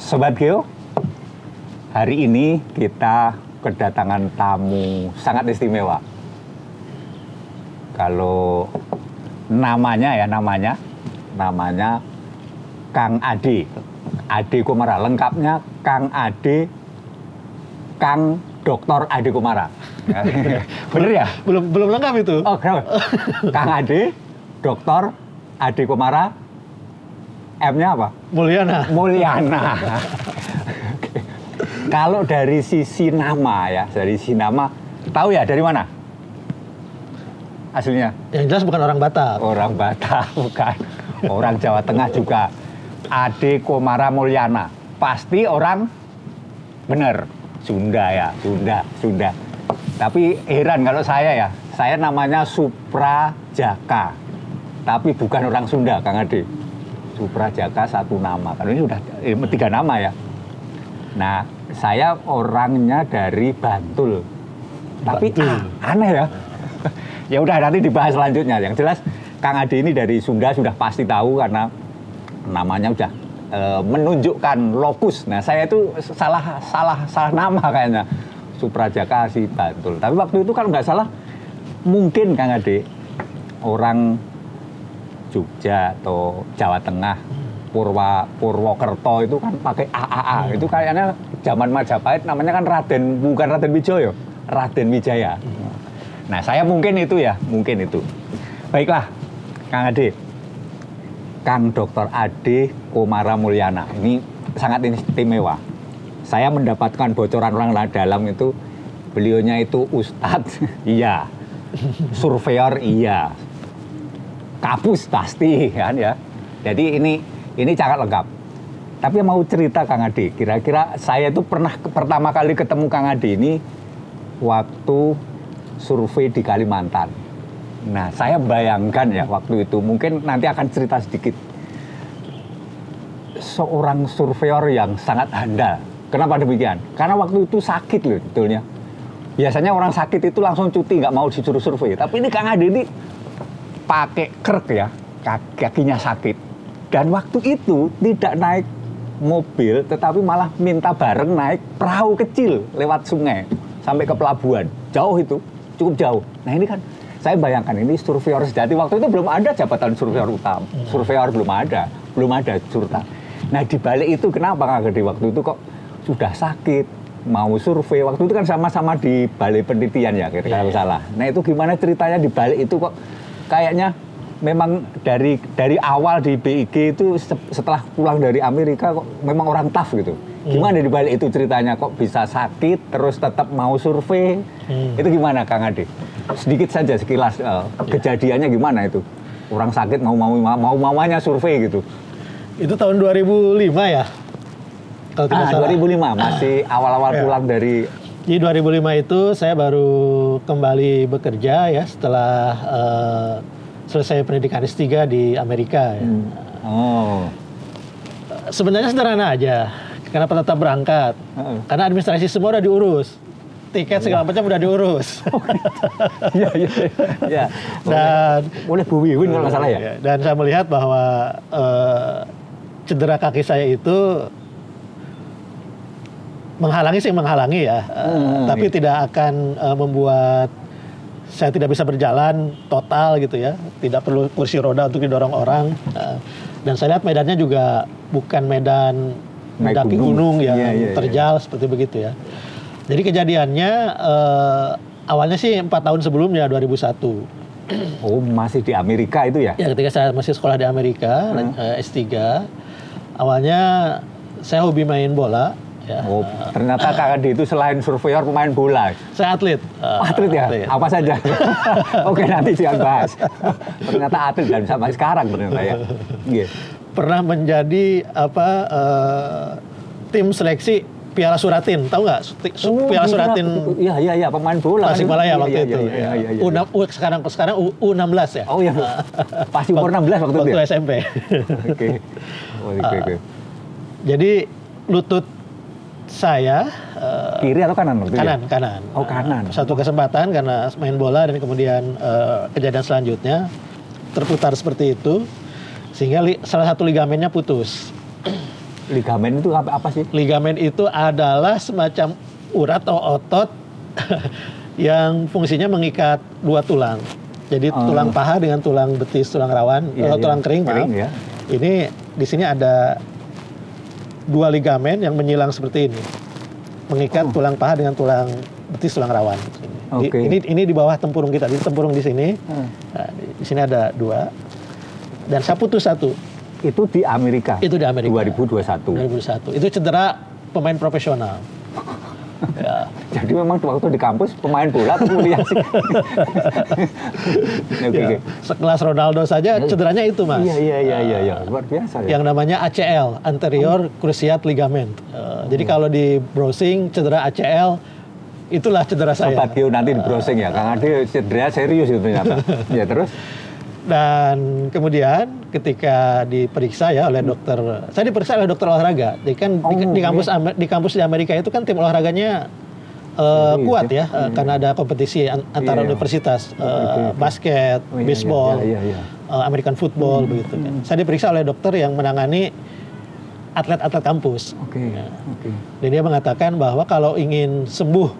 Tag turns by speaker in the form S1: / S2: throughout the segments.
S1: Sobat Geo, hari ini kita kedatangan tamu sangat istimewa. Kalau namanya Kang Ade Komara, lengkapnya Kang Ade, Kang Dr. Ade Komara. Bener ya?
S2: Belum lengkap itu.
S1: Oh, Kang Ade, Dr. Ade Komara, M-nya apa?
S2: Mulyana.
S1: Kalau dari sisi nama tahu ya dari mana? Aslinya?
S2: Yang jelas bukan orang Batak.
S1: Orang Batak, bukan. Orang Jawa Tengah juga. Ade Komara Mulyana. Pasti orang bener. Sunda ya, Sunda. Tapi heran kalau saya namanya Suprajaka. Tapi bukan orang Sunda, Kang Ade. Suprajaka satu nama. Kalau ini udah 3 nama ya. Nah, saya orangnya dari Bantul. Tapi aneh ya. Ya udah nanti dibahas selanjutnya. Yang jelas Kang Ade ini dari Sunda sudah pasti tahu karena namanya udah menunjukkan lokus. Nah, saya itu salah nama kayaknya. Suprajaka si Bantul. Tapi waktu itu kalau nggak salah mungkin Kang Ade orang Jogja atau Jawa Tengah, Purwokerto itu kan pakai AAA. Itu kayaknya zaman Majapahit namanya kan bukan Raden Wijaya, Raden Wijaya. Nah, saya mungkin itu. Baiklah, Kang Ade. Kang Dr. Ade Komara Mulyana. Ini sangat istimewa. Saya mendapatkan bocoran orang dalam itu, beliaunya itu ustadz, iya. Surveyor, iya. Kapus pasti kan ya. Jadi ini sangat lengkap. Tapi mau cerita Kang Ade, kira-kira saya itu pernah pertama kali ketemu Kang Ade ini waktu survei di Kalimantan. Nah, saya bayangkan ya waktu itu, mungkin nanti akan cerita sedikit. Seorang surveyor yang sangat handal. Kenapa demikian? Karena waktu itu sakit loh betulnya. Biasanya orang sakit itu langsung cuti, nggak mau disuruh survei. Tapi ini Kang Ade ini pakai krek ya, kakinya sakit. Dan waktu itu tidak naik mobil, tetapi malah minta bareng naik perahu kecil lewat sungai sampai ke pelabuhan. Jauh itu, cukup jauh. Nah ini kan, saya bayangkan ini surveyor sejati. Waktu itu belum ada jabatan surveyor utama. Surveyor belum ada surta. Nah di balik itu kenapa Kang Ade waktu itu kok sudah sakit, mau survei. Waktu itu kan sama-sama di balai penelitian ya, kalau salah. Nah itu gimana ceritanya di balik itu kok kayaknya memang dari awal di BIG itu setelah pulang dari Amerika kok memang orang tough gitu. Gimana di balik itu ceritanya kok bisa sakit terus tetap mau survei? Itu gimana Kang Ade? Sedikit saja sekilas kejadiannya gimana itu? Orang sakit mau-maunya survei gitu.
S2: Itu tahun 2005 ya? Kalau tidak salah.
S1: 2005 masih awal-awal pulang dari.
S2: Di 2005 itu saya baru kembali bekerja ya setelah selesai pendidikan S3 di Amerika ya. Sebenarnya sederhana aja. Kenapa tetap berangkat? Karena administrasi semua udah diurus. Tiket segala macam udah diurus.
S1: Iya. Dan boleh Bu Wiwin kalau nggak salah ya.
S2: Dan saya melihat bahwa cedera kaki saya itu menghalangi ya, tapi tidak akan membuat saya tidak bisa berjalan total gitu ya, tidak perlu kursi roda untuk didorong orang, dan saya lihat medannya juga bukan medan mendaki gunung yang terjal seperti begitu ya. Jadi kejadiannya awalnya sih 4 tahun sebelumnya 2001.
S1: Oh, masih di Amerika itu ya?
S2: Ya, ketika saya masih sekolah di Amerika, S3, awalnya saya hobi main bola. Ya.
S1: Oh, ternyata Kang Ade itu selain surveyor pemain bola.
S2: Saya atlet.
S1: Atlet ya? Atlet. Apa saja? Oke, nanti jangan bahas. Ternyata atlet dan sampai sekarang ternyata ya.
S2: Pernah menjadi tim seleksi Piala Suratin, tahu nggak? Piala Suratin.
S1: Iya, pemain bola.
S2: Tasikmalaya waktu itu. Sekarang U16 ya.
S1: Oh iya, pasti umur 16 waktu itu.
S2: Waktu SMP.
S1: Oke.
S2: Jadi lutut saya
S1: kiri atau kanan waktu
S2: kanan,
S1: ya?
S2: kanan.
S1: Oh, kanan.
S2: Satu kesempatan karena main bola dan kemudian kejadian selanjutnya terputar seperti itu sehingga salah satu ligamennya putus.
S1: Ligamen itu apa sih?
S2: Ligamen itu adalah semacam urat atau otot yang fungsinya mengikat dua tulang. Jadi tulang paha dengan tulang betis, tulang rawan, tulang kering, maaf.
S1: Ya.
S2: Ini di sini ada dua ligamen yang menyilang seperti ini, mengikat tulang paha dengan tulang betis, tulang rawan. Ini di bawah tempurung kita, di tempurung di sini. Nah, di sini ada dua, dan saya putus satu.
S1: Itu di Amerika?
S2: Itu di Amerika.
S1: 2021. Itu
S2: cedera pemain profesional.
S1: Ya. Jadi memang waktu di kampus pemain bola atau kuliah sih?
S2: Ya, sekelas Ronaldo saja cederanya itu, Mas.
S1: Iya. Luar biasa ya.
S2: Yang namanya ACL, anterior cruciate ligament. Jadi kalau di browsing cedera ACL, itulah cedera saya.
S1: Sobat Gio nanti di browsing ya, Kang Ade cedera serius itu ternyata. Ya terus?
S2: Dan kemudian ketika diperiksa ya oleh dokter, saya diperiksa oleh dokter olahraga. Jadi kan di kampus di Amerika itu kan tim olahraganya kuat ya, karena ada kompetisi antara universitas, basket, baseball, American football begitu kan. Saya diperiksa oleh dokter yang menangani atlet-atlet kampus. Dan dia mengatakan bahwa kalau ingin sembuh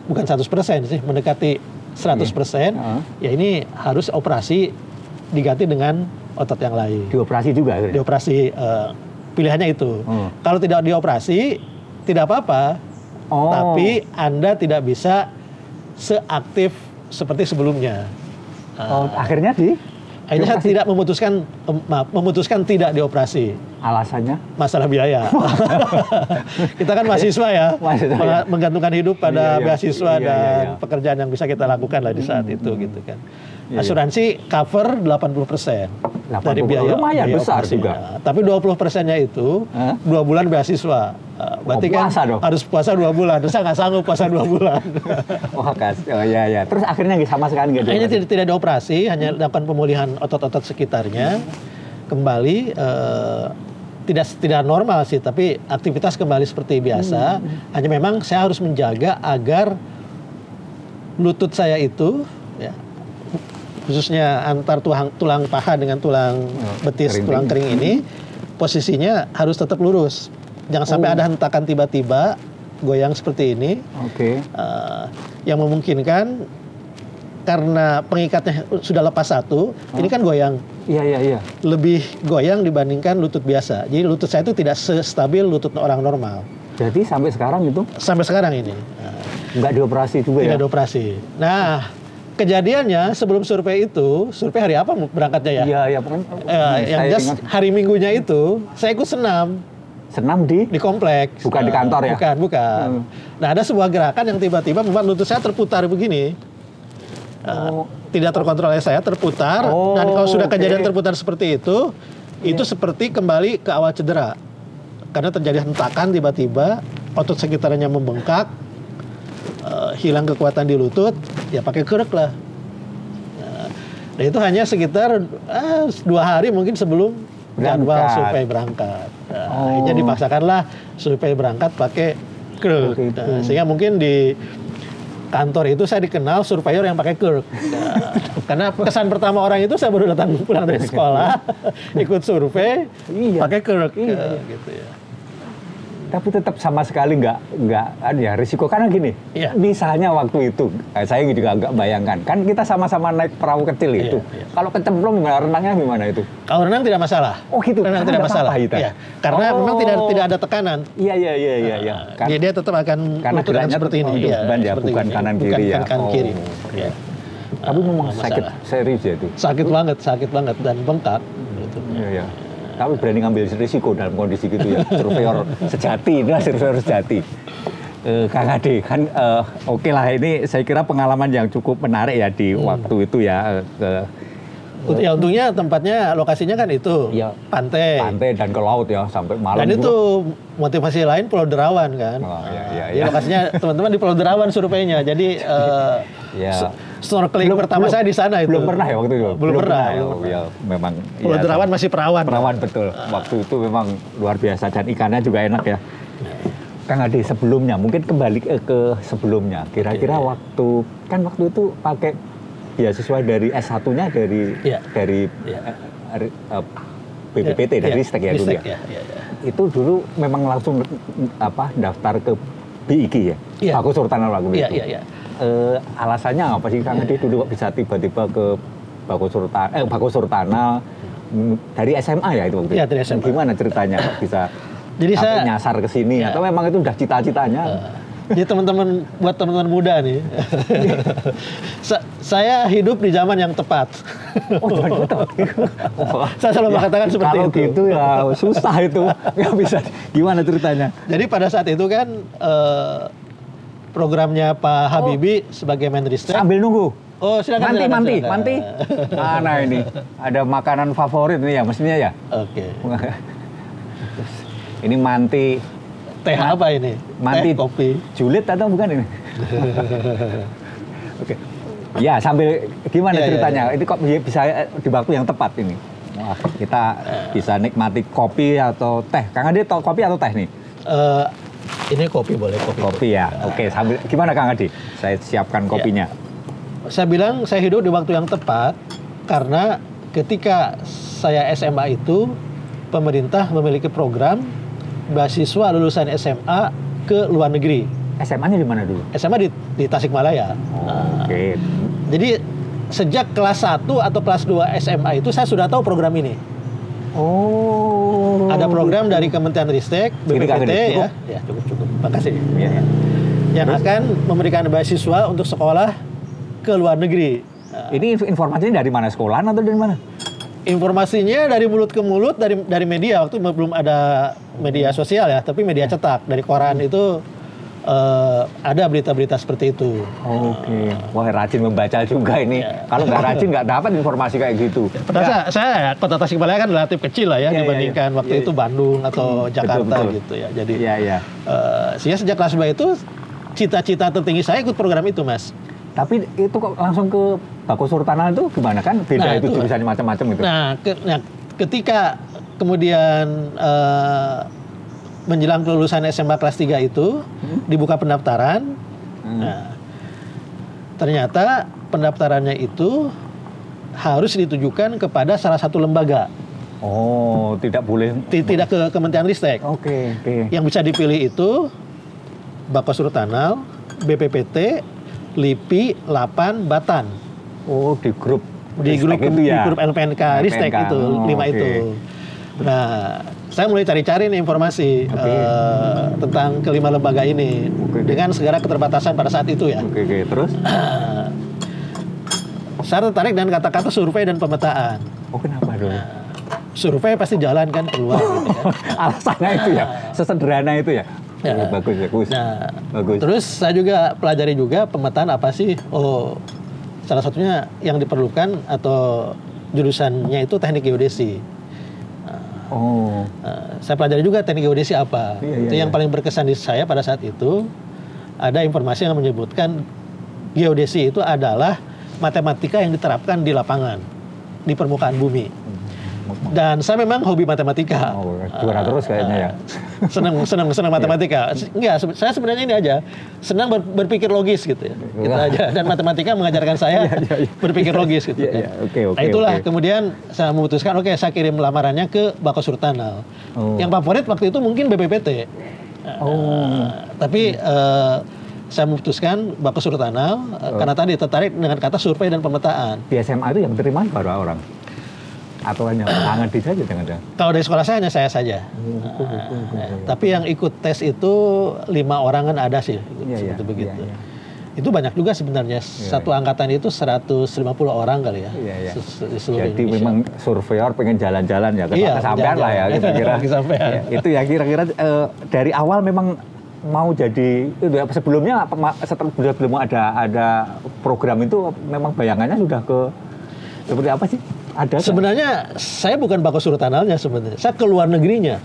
S2: bukan 100% sih, mendekati 100%, ya ini harus operasi diganti dengan otot yang lain.
S1: Dioperasi juga?
S2: Dioperasi, pilihannya itu. Kalau tidak dioperasi, tidak apa-apa, tapi Anda tidak bisa seaktif seperti sebelumnya.
S1: Akhirnya
S2: saya tidak memutuskan tidak dioperasi.
S1: Alasannya?
S2: Masalah biaya. Kita kan mahasiswa ya, menggantungkan hidup pada beasiswa dan pekerjaan yang bisa kita lakukan lah di saat itu gitu kan. Asuransi cover 80% dari biaya.
S1: Lumayan besar juga.
S2: Tapi 20%-nya itu 2 bulan beasiswa. Berarti kan harus puasa 2 bulan. Terus saya nggak sanggup puasa 2 bulan.
S1: Iya. Terus akhirnya sama sekali nggak dioperasi?
S2: Akhirnya tidak dioperasi, hanya lakukan pemulihan otot-otot sekitarnya. Kembali tidak normal sih, tapi aktivitas kembali seperti biasa. Hanya memang saya harus menjaga agar lutut saya itu, ya, khususnya antar tulang paha dengan tulang betis, tulang kering ini, posisinya harus tetap lurus. Jangan sampai ada hentakan tiba-tiba goyang seperti ini, yang memungkinkan karena pengikatnya sudah lepas satu, ini kan goyang.
S1: Iya.
S2: Lebih goyang dibandingkan lutut biasa. Jadi lutut saya itu tidak sestabil lutut orang normal.
S1: Jadi sampai sekarang itu? Sampai sekarang ini. Nggak dioperasi juga ya? Tidak
S2: dioperasi. Nah, kejadiannya sebelum survei itu, survei hari apa berangkatnya ya?
S1: Iya.
S2: Yang jelas hari Minggunya itu, saya ikut senam.
S1: Senam di
S2: kompleks.
S1: Bukan di kantor ya?
S2: Bukan. Nah, ada sebuah gerakan yang tiba-tiba membuat lutut saya terputar begini. Tidak terkontrol oleh saya, terputar. Dan kalau sudah kejadian terputar seperti itu seperti kembali ke awal cedera. Karena terjadi hentakan tiba-tiba, otot sekitarnya membengkak, hilang kekuatan di lutut, ya pakai kerek lah. Dan itu hanya sekitar 2 hari mungkin sebelum jadwal survei berangkat. Akhirnya dipaksakanlah survei berangkat pakai kerek. Sehingga mungkin di kantor itu saya dikenal surveyor yang pakai kerk. Karena kesan pertama orang itu saya baru datang pulang dari sekolah, ikut survei, pakai kerk. Gitu ya.
S1: Tapi tetap sama sekali nggak risiko, karena gini, misalnya waktu itu saya juga nggak bayangkan, kan kita sama-sama naik perahu kecil itu, kalau kecemplung renangnya gimana itu?
S2: Kalau renang tidak masalah.
S1: Gitu.
S2: Renang tidak masalah. Karena memang tidak ada tekanan.
S1: Iya.
S2: Dia tetap akan
S1: karena geraknya
S2: seperti ini.
S1: Beban ya, bukan kanan kiri ya.
S2: Bukan kanan kiri.
S1: Tapi memang sakit serius ya itu.
S2: Sakit banget dan bengkak.
S1: Iya. Tapi berani ngambil risiko dalam kondisi gitu ya. Surveyor sejati. Kang Ade, kan oke lah, ini saya kira pengalaman yang cukup menarik ya di waktu itu ya.
S2: Ya untungnya tempatnya, lokasinya kan itu, pantai
S1: dan ke laut ya, sampai malam.
S2: Dan itu motivasi lain Pulau Derawan kan. Ya, lokasinya teman-teman di Pulau Derawan surveinya. Jadi snorkeling pertama saya di sana itu.
S1: Belum pernah ya waktu itu?
S2: Belum pernah.
S1: Ya, memang.
S2: Pulau Derawan masih perawan.
S1: Perawan betul. Waktu itu memang luar biasa dan ikannya juga enak ya. Kang Ade, sebelumnya mungkin kembali ke sebelumnya. Kira-kira waktu itu pakai beasiswa dari S1-nya dari BPPT dari Ristek ya dulu ya.
S2: Ya.
S1: Itu dulu memang langsung daftar ke BIG ya,
S2: Iya.
S1: Bagus Surtanal waktu itu.
S2: Iya.
S1: Alasannya apa sih Kang Ade dulu kok bisa tiba-tiba ke Bagus Surtanal dari SMA ya itu waktu itu?
S2: Iya, dari SMA.
S1: Gimana ceritanya kok bisa
S2: Jadi saya
S1: nyasar ke sini atau memang itu udah cita-citanya?
S2: Jadi buat teman-teman muda nih, saya hidup di zaman yang tepat. Saya selalu mengatakan seperti
S1: kalau
S2: itu.
S1: Kalau gitu ya susah itu, nggak bisa. Gimana ceritanya?
S2: Jadi pada saat itu kan programnya Pak Habibie sebagai Menristek.
S1: Sambil nunggu.
S2: Oh silakan.
S1: Manti. Mana ini? Ada makanan favorit nih ya, mestinya ya.
S2: Oke.
S1: Ini manti.
S2: Teh apa ini?
S1: Manti
S2: kopi.
S1: Julid atau bukan ini? Oke. Ya, sambil gimana ceritanya? Ini kok bisa di waktu yang tepat ini? Wah, kita bisa nikmati kopi atau teh. Kang Ade tahu kopi atau teh nih?
S2: Ini kopi boleh
S1: Kopi ya. Oke, sambil gimana Kang Ade? Saya siapkan kopinya.
S2: Saya bilang saya hidup di waktu yang tepat karena ketika saya SMA itu pemerintah memiliki program beasiswa lulusan SMA ke luar negeri.
S1: SMA-nya di mana dulu?
S2: SMA di Tasikmalaya.
S1: Oke.
S2: Jadi sejak kelas 1 atau kelas 2 SMA itu saya sudah tahu program ini.
S1: Oh.
S2: Ada program dari Kementerian Ristek, BPPT ya. Ya, cukup. Makasih.
S1: Ya.
S2: Yang akan memberikan beasiswa untuk sekolah ke luar negeri.
S1: Ini informasinya dari mana, sekolahan atau dari mana?
S2: Informasinya dari mulut ke mulut, dari media. Waktu belum ada media sosial ya, tapi media cetak. Dari koran itu ada berita-berita seperti itu.
S1: Oke. Wah, rajin membaca juga ini. Kalau nggak rajin nggak dapat informasi kayak gitu.
S2: Padahal saya kota Tasikmalaya kan relatif kecil lah ya dibandingkan waktu itu Bandung atau Jakarta
S1: betul.
S2: gitu ya. Jadi
S1: Iya.
S2: sejak kelas 2 itu cita-cita tertinggi saya ikut program itu, Mas.
S1: Tapi itu kok langsung ke Bagus Surtanal itu gimana kan? Beda itu jurusannya macam-macam itu.
S2: Nah, ketika kemudian menjelang kelulusan SMA kelas 3 itu dibuka pendaftaran. Nah, ternyata pendaftarannya itu harus ditujukan kepada salah satu lembaga.
S1: Oh, tidak boleh.
S2: Tidak ke Kementerian Ristek.
S1: Oke.
S2: Yang bisa dipilih itu Bagus Surtanal, BPPT, LIPI, Lapan, Batan.
S1: Oh, di grup
S2: Di grup LPNK Ristek itu, 5 itu. Nah, saya mulai cari-cari nih informasi tentang kelima lembaga ini dengan segala keterbatasan pada saat itu ya.
S1: Oke. Terus?
S2: Saya tertarik dengan kata-kata survei dan pemetaan.
S1: Oh, kenapa dulu?
S2: Survei pasti jalan kan keluar gitu kan.
S1: Alasannya itu ya, sesederhana itu ya.
S2: Ya.
S1: Bagus.
S2: Nah,
S1: bagus.
S2: Terus saya juga pelajari juga pemetaan apa sih? Oh, salah satunya yang diperlukan atau jurusannya itu teknik geodesi. Saya pelajari juga teknik geodesi apa. Itu yang paling berkesan di saya pada saat itu ada informasi yang menyebutkan geodesi itu adalah matematika yang diterapkan di lapangan, di permukaan bumi. Dan saya memang hobi matematika.
S1: Juara terus kayaknya ya.
S2: Senang matematika. Enggak, saya sebenarnya ini aja. Senang berpikir logis gitu ya. Gitu aja. Dan matematika mengajarkan saya berpikir logis gitu kan. Nah, itulah kemudian saya memutuskan saya kirim lamarannya ke Bagus Surtanal. Yang favorit waktu itu mungkin BPPT. Tapi saya memutuskan Bagus Surtanal karena tadi tertarik dengan kata survei dan pemetaan.
S1: Di SMA itu yang terima berapa orang? Atau hanya Kang Ade saja jangan-jangan?
S2: Kalau dari sekolah saya hanya saya saja. Tapi yang ikut tes itu 5 orang kan ada sih. Seperti begitu. Itu banyak juga sebenarnya. Satu angkatan itu 150 orang kali ya. Di seluruh
S1: Jadi
S2: Indonesia.
S1: memang surveyor pengen jalan-jalan ya. Kesampean lah ya. Kira-kira. Itu ya kira-kira dari awal memang mau jadi sebelumnya sebelum ada program itu memang bayangannya sudah ke seperti apa sih? Ada
S2: sebenarnya saya bukan Bagus Surtanalnya sebenarnya, saya ke luar negerinya.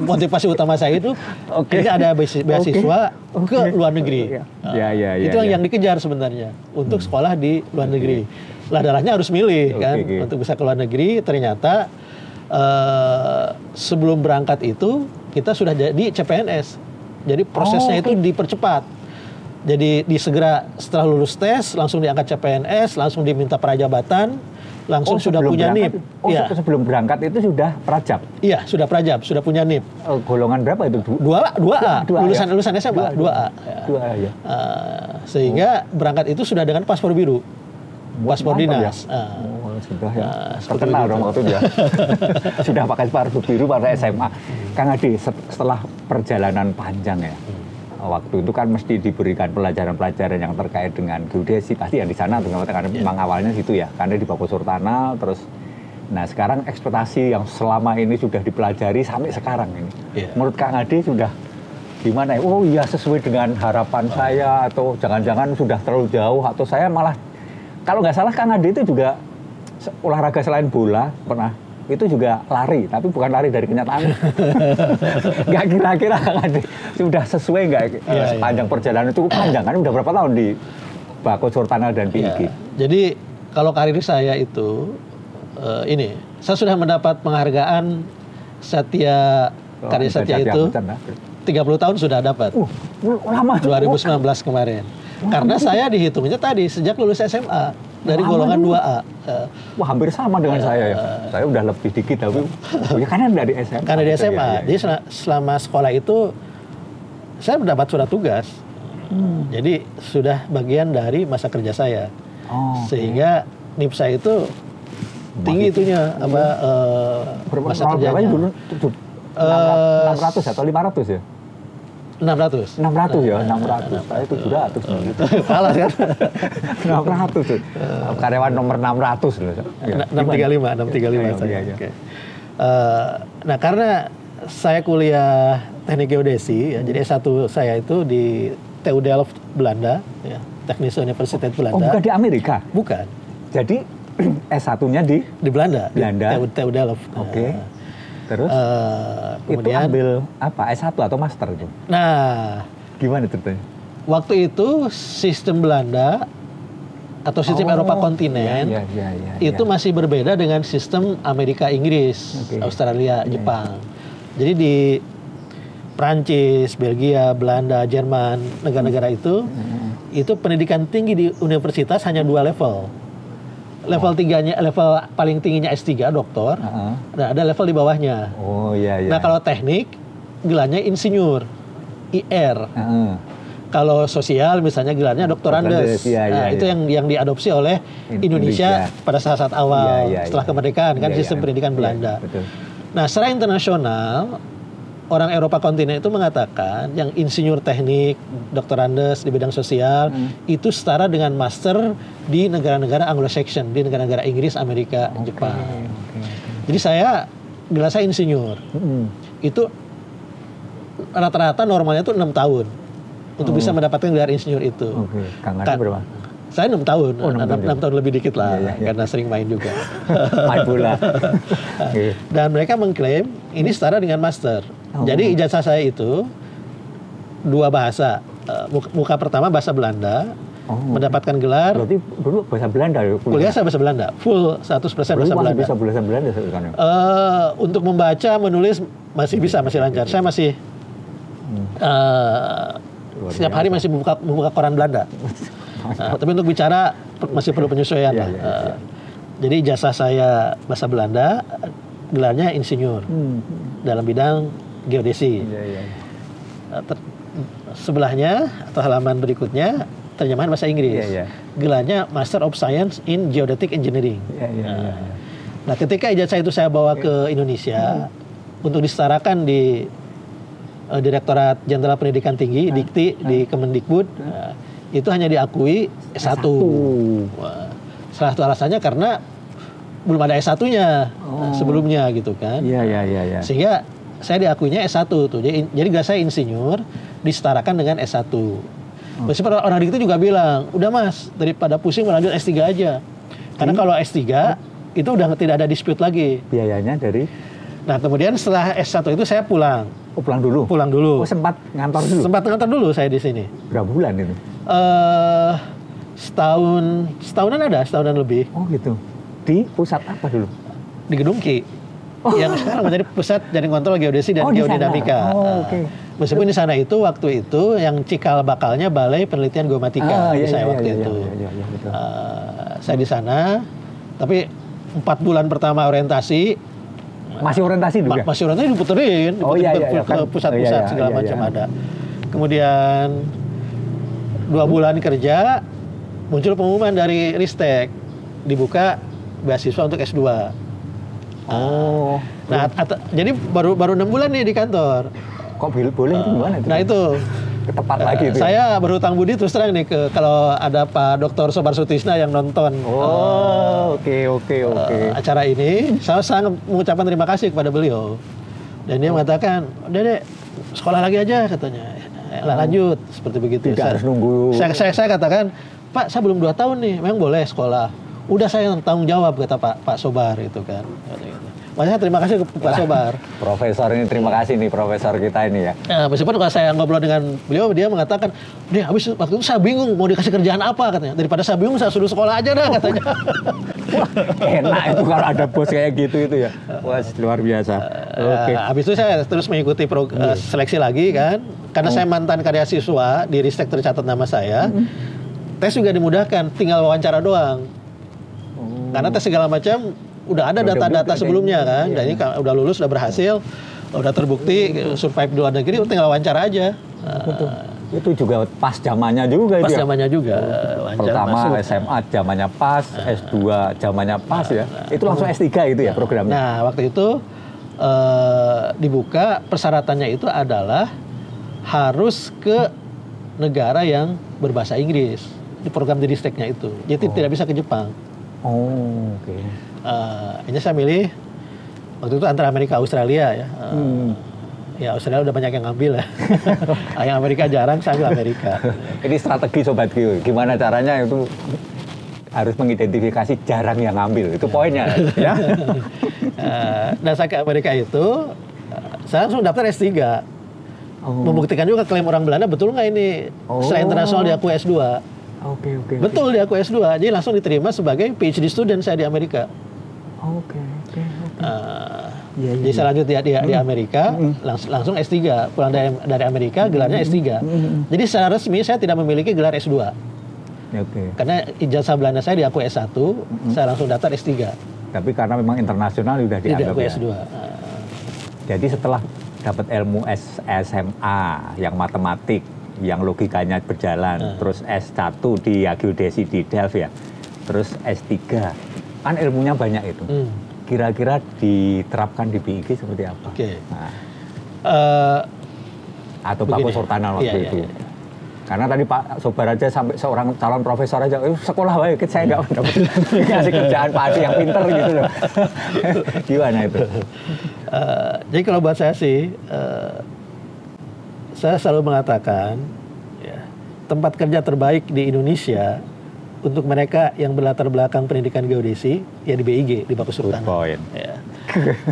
S2: Motivasi utama saya itu ini ada beasiswa ke luar negeri. Itu yang dikejar sebenarnya untuk sekolah di luar negeri. Lah darahnya harus milih kan untuk bisa ke luar negeri. Ternyata sebelum berangkat itu kita sudah jadi CPNS. Jadi prosesnya itu dipercepat. Jadi disegera setelah lulus tes langsung diangkat CPNS, langsung diminta prajabatan. langsung sudah
S1: sebelum
S2: punya
S1: berangkat,
S2: NIP.
S1: Oh,
S2: Iya.
S1: sebelum berangkat itu sudah prajab.
S2: Iya, sudah prajab, sudah punya NIP.
S1: Golongan berapa itu?
S2: 2A,
S1: ya?
S2: lulusan SMA, 2A. Ya.
S1: 2A ya.
S2: Sehingga berangkat itu sudah dengan paspor biru. Paspor
S1: Mantap
S2: dinas.
S1: ya? Sudah ya.
S2: seperti
S1: Terkenal
S2: itu.
S1: dong waktu itu ya. Sudah pakai paspor biru pada SMA. Kang Adi, setelah perjalanan panjang ya, waktu itu kan mesti diberikan pelajaran-pelajaran yang terkait dengan geodesi, pasti yang di sana karena memang awalnya situ ya, karena di Bako Surtanal, terus nah sekarang ekspektasi yang selama ini sudah dipelajari sampai sekarang ini, menurut Kang Adi sudah gimana ya? Oh iya, sesuai dengan harapan saya, atau jangan-jangan sudah terlalu jauh, atau saya malah, kalau nggak salah Kang Adi itu juga olahraga selain bola pernah itu juga lari, tapi bukan lari dari kenyataan. Nggak kira-kira Kang Adi sudah sesuai nggak sepanjang perjalanan itu panjang kan, udah berapa tahun di Bako Surtanal dan PIG?
S2: Jadi kalau karir saya itu ini, saya sudah mendapat penghargaan Karya Satya itu 30 tahun sudah dapat.
S1: Lama
S2: 2019 kemarin. Karena saya dihitungnya tadi sejak lulus SMA dari golongan 2A.
S1: Wah, hampir sama dengan saya ya. Saya udah lebih dikit tapi ya karena dari SMA.
S2: Karena di SMA. Jadi selama sekolah itu saya mendapat surat tugas. Jadi sudah bagian dari masa kerja saya. Sehingga NIP saya itu tinggi itunya masa kerjanya.
S1: Dulu 600 atau 500 ya?
S2: 600
S1: ya, 600. Saya 700 gitu.
S2: Salah kan?
S1: 600. Karyawan nomor 600 loh.
S2: 635 saya. Okay. Nah, karena saya kuliah Teknik Geodesi, ya, jadi S1 saya itu di TU Delft, Belanda, ya, Technische Universiteit Belanda.
S1: Oh, bukan di Amerika?
S2: Bukan.
S1: Jadi S1-nya di
S2: Belanda.
S1: Belanda.
S2: Di TU Delft.
S1: Oke. Terus
S2: kemudian
S1: itu ambil apa? S1 atau master itu?
S2: Nah,
S1: gimana ceritanya?
S2: Waktu itu sistem Belanda atau sistem Eropa kontinen itu masih berbeda dengan sistem Amerika, Inggris, Australia, Jepang. Jadi di Prancis, Belgia, Belanda, Jerman, negara-negara itu pendidikan tinggi di universitas hanya 2 level. Level paling tingginya S3 doktor, dan ada level di bawahnya. Nah, kalau teknik gelarnya insinyur, IR. Kalau sosial misalnya gelarnya doktorandes. Itu yang diadopsi oleh Indonesia pada saat awal setelah kemerdekaan kan sistem pendidikan Belanda. Nah, secara internasional orang Eropa kontinen itu mengatakan yang insinyur teknik, doktorandes di bidang sosial itu setara dengan master di negara-negara Anglo-Saxon, di negara-negara Inggris, Amerika, Jepang. Jadi saya gelar saya insinyur. Itu rata-rata normalnya itu 6 tahun untuk bisa mendapatkan gelar insinyur itu.
S1: Kang Adi berapa?
S2: Saya 6 tahun, 6 tahun lebih dikit lah, karena sering main juga.
S1: Main bola.
S2: Dan mereka mengklaim ini setara dengan master. Jadi ijazah saya itu 2 bahasa. Muka pertama bahasa Belanda, mendapatkan gelar.
S1: Berarti dulu bahasa Belanda ya?
S2: Kuliah saya bahasa Belanda, full 100% bahasa Belanda.
S1: Bisa bahasa Belanda sekarang?
S2: Untuk membaca, menulis masih bisa, masih lancar. Saya masih setiap hari masih membuka koran Belanda. Tapi untuk bicara masih perlu penyesuaian lah. Jadi ijazah saya bahasa Belanda, gelarnya insinyur dalam bidang geodesi. Sebelahnya atau halaman berikutnya terjemahan bahasa Inggris. Gelarnya Master of Science in Geodetic Engineering. Nah, ketika ijazah itu saya bawa ke Indonesia untuk disetarakan di Direktorat Jenderal Pendidikan Tinggi Dikti di Kemendikbud, itu hanya diakui S1. Salah satu alasannya karena belum ada S1-nya sebelumnya gitu kan. Sehingga saya diakuinya S1 tuh. Jadi gelar saya insinyur disetarakan dengan S1. Meskipun orang Dikti juga bilang, udah Mas, daripada pusing melanjut S3 aja. Karena kalau S3 itu udah tidak ada dispute lagi.
S1: Biayanya dari?
S2: Nah, kemudian setelah S1 itu saya pulang.
S1: Oh, pulang dulu?
S2: Pulang dulu.
S1: Oh, sempat ngantor dulu? Sempat
S2: ngantor dulu saya di sini.
S1: Berapa bulan itu?
S2: Setahunan lebih.
S1: Oh gitu. Di pusat apa dulu?
S2: Di Gedung Ki. Yang sekarang menjadi pusat jaring kontrol geodesi dan geodinamika. Meskipun di sana itu waktu itu yang cikal bakalnya Balai Penelitian Geomatika. Saya waktu itu. Saya di sana, tapi 4 bulan pertama orientasi.
S1: Masih orientasi juga?
S2: Masih orientasi diputerin,
S1: kan,
S2: pusat-pusat segala macam ada. Kemudian 2 bulan kerja, muncul pengumuman dari Ristek, dibuka beasiswa untuk S2.
S1: Oh.
S2: Nah, jadi baru 6 bulan nih di kantor.
S1: Kok boleh itu gimana itu?
S2: Nah itu
S1: tepat lagi itu.
S2: Saya berhutang budi terus terang nih kalau ada Pak Dr. Sobar Sutisna yang nonton
S1: oke.
S2: Acara ini, saya sangat mengucapkan terima kasih kepada beliau. Dan dia mengatakan, udah deh, sekolah lagi aja katanya. Lanjut seperti begitu.
S1: Tidak harus nunggu.
S2: Saya katakan, Pak, saya belum 2 tahun nih, memang boleh sekolah. Udah saya yang tanggung jawab kata Pak Sobar itu kan. Makanya terima kasih ke Pak Sobar.
S1: Profesor ini terima kasih nih profesor kita ini ya.
S2: Nah, meskipun kalau saya ngobrol dengan beliau, dia mengatakan, dia habis waktu itu saya bingung mau dikasih kerjaan apa katanya. Daripada saya bingung saya suruh sekolah aja dah katanya.
S1: Wah, enak itu kalau ada bos kayak gitu itu ya. Wah, luar biasa. Oke.
S2: Habis itu saya terus mengikuti seleksi lagi kan. Karena saya mantan karya siswa, di Ristek tercatat nama saya. Tes juga dimudahkan, tinggal wawancara doang. Karena tes segala macam udah ada data-data sebelumnya kan. Dan ini udah lulus, udah berhasil, udah terbukti survive di luar negeri, tinggal wawancara aja.
S1: Itu juga pas zamannya juga itu.
S2: Pas zamannya juga.
S1: Pertama masuk. SMA zamannya pas, S2 zamannya pas ya. Itu langsung S3 itu ya programnya.
S2: Nah, waktu itu dibuka persyaratannya itu adalah harus ke negara yang berbahasa Inggris di program di Risteknya itu. Jadi tidak bisa ke Jepang.
S1: Oke.
S2: Ini saya milih waktu itu antara Amerika Australia ya. Ya Australia udah banyak yang ngambil ya. Yang Amerika jarang, saya ambil Amerika.
S1: Ini strategi Sobat Q. Gimana caranya itu harus mengidentifikasi jarang yang ngambil. Itu poinnya ya.
S2: Nah saya ke Amerika itu, saya langsung daftar S3. Membuktikan juga klaim orang Belanda betul nggak ini secara internasional diakui S2.
S1: Oke.
S2: Betul diakui S2. Jadi langsung diterima sebagai PhD student saya di Amerika.
S1: Oke.
S2: Jadi saya lanjut di Amerika, langsung S3. Pulang dari Amerika, gelarnya S3. Jadi secara resmi saya tidak memiliki gelar S2. Karena ijazah Belanda saya diakui S1, saya langsung daftar S3.
S1: Tapi karena memang internasional sudah dianggap
S2: diakui S2.
S1: Jadi setelah dapat ilmu SMA yang matematik, yang logikanya berjalan, terus S1 di geodesi di Delft ya, terus S3, kan ilmunya banyak itu. Kira-kira diterapkan di BIG seperti apa? Atau Pak Sultana waktu itu? Karena tadi Pak Sobar aja sampai seorang calon profesor aja, sekolah baik, saya nggak dapat ngasih kerjaan Pak Adi yang pinter gitu loh. Gimana itu?
S2: Jadi kalau buat saya sih, saya selalu mengatakan, tempat kerja terbaik di Indonesia untuk mereka yang berlatar belakang pendidikan geodesi, ya di BIG, di Bakus Sultana. Ya.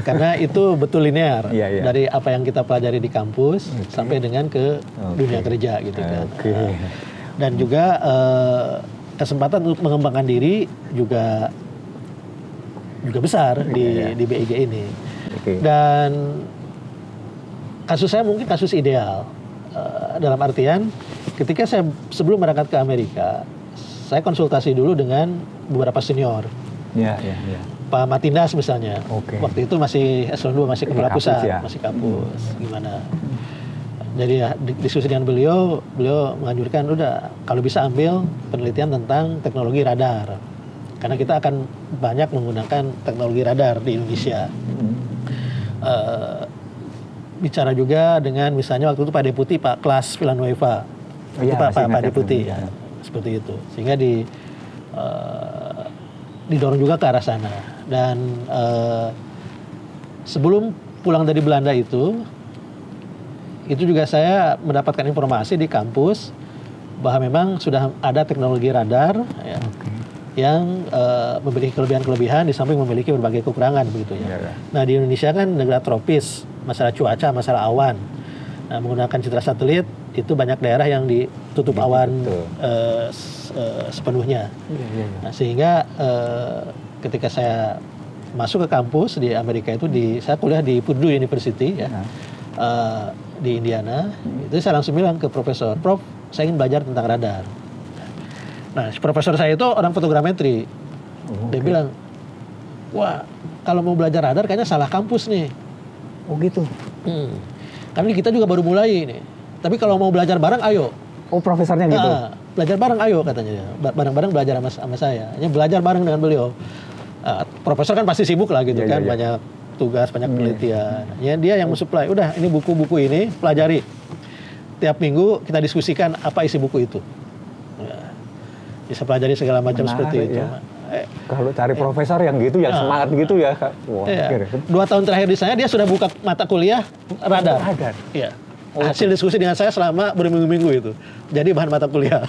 S2: Karena itu betul linear dari apa yang kita pelajari di kampus sampai dengan ke dunia kerja gitu kan. Dan juga kesempatan untuk mengembangkan diri juga besar di BIG ini. Dan kasus saya mungkin kasus ideal dalam artian ketika saya sebelum berangkat ke Amerika, saya konsultasi dulu dengan beberapa senior. Pak Matindas misalnya, waktu itu masih eselon 2, masih kepala pusat, masih kapus, gimana. Jadi ya, diskusi dengan beliau menganjurkan udah kalau bisa ambil penelitian tentang teknologi radar. Karena kita akan banyak menggunakan teknologi radar di Indonesia. Bicara juga dengan misalnya waktu itu Pak Deputi, Pak Klas Villanueva. Itu Pak Deputi ya. Seperti itu. Sehingga didorong juga ke arah sana. Dan sebelum pulang dari Belanda itu juga saya mendapatkan informasi di kampus bahwa memang sudah ada teknologi radar yang memiliki kelebihan-kelebihan di samping memiliki berbagai kekurangan begitu ya. Nah di Indonesia kan negara tropis, masalah cuaca, masalah awan. Nah, menggunakan citra satelit itu banyak daerah yang ditutup awan sepenuhnya. Nah, sehingga ketika saya masuk ke kampus di Amerika itu saya kuliah di Purdue University ya, di Indiana. Itu saya langsung bilang ke profesor, Prof, saya ingin belajar tentang radar. Nah, profesor saya itu orang fotogrametri. Dia bilang, wah kalau mau belajar radar kayaknya salah kampus nih.
S1: Oh gitu.
S2: Karena kita juga baru mulai ini. Tapi kalau mau belajar bareng, ayo.
S1: Oh profesornya gitu.
S2: Belajar bareng, ayo katanya. Bareng-bareng belajar sama saya. Hanya belajar bareng dengan beliau. Profesor kan pasti sibuk lah gitu kan, banyak tugas, banyak penelitian. Ya dia yang mensuplai. Udah, ini buku-buku ini pelajari. Tiap minggu kita diskusikan apa isi buku itu. Bisa pelajari segala macam seperti itu.
S1: Ya. Kalau cari profesor yang gitu, yang semangat gitu ya, Kak. Wah,
S2: 2 tahun terakhir di saya dia sudah buka mata kuliah radar. Iya. Hasil diskusi dengan saya selama berminggu-minggu itu. Jadi bahan mata kuliah.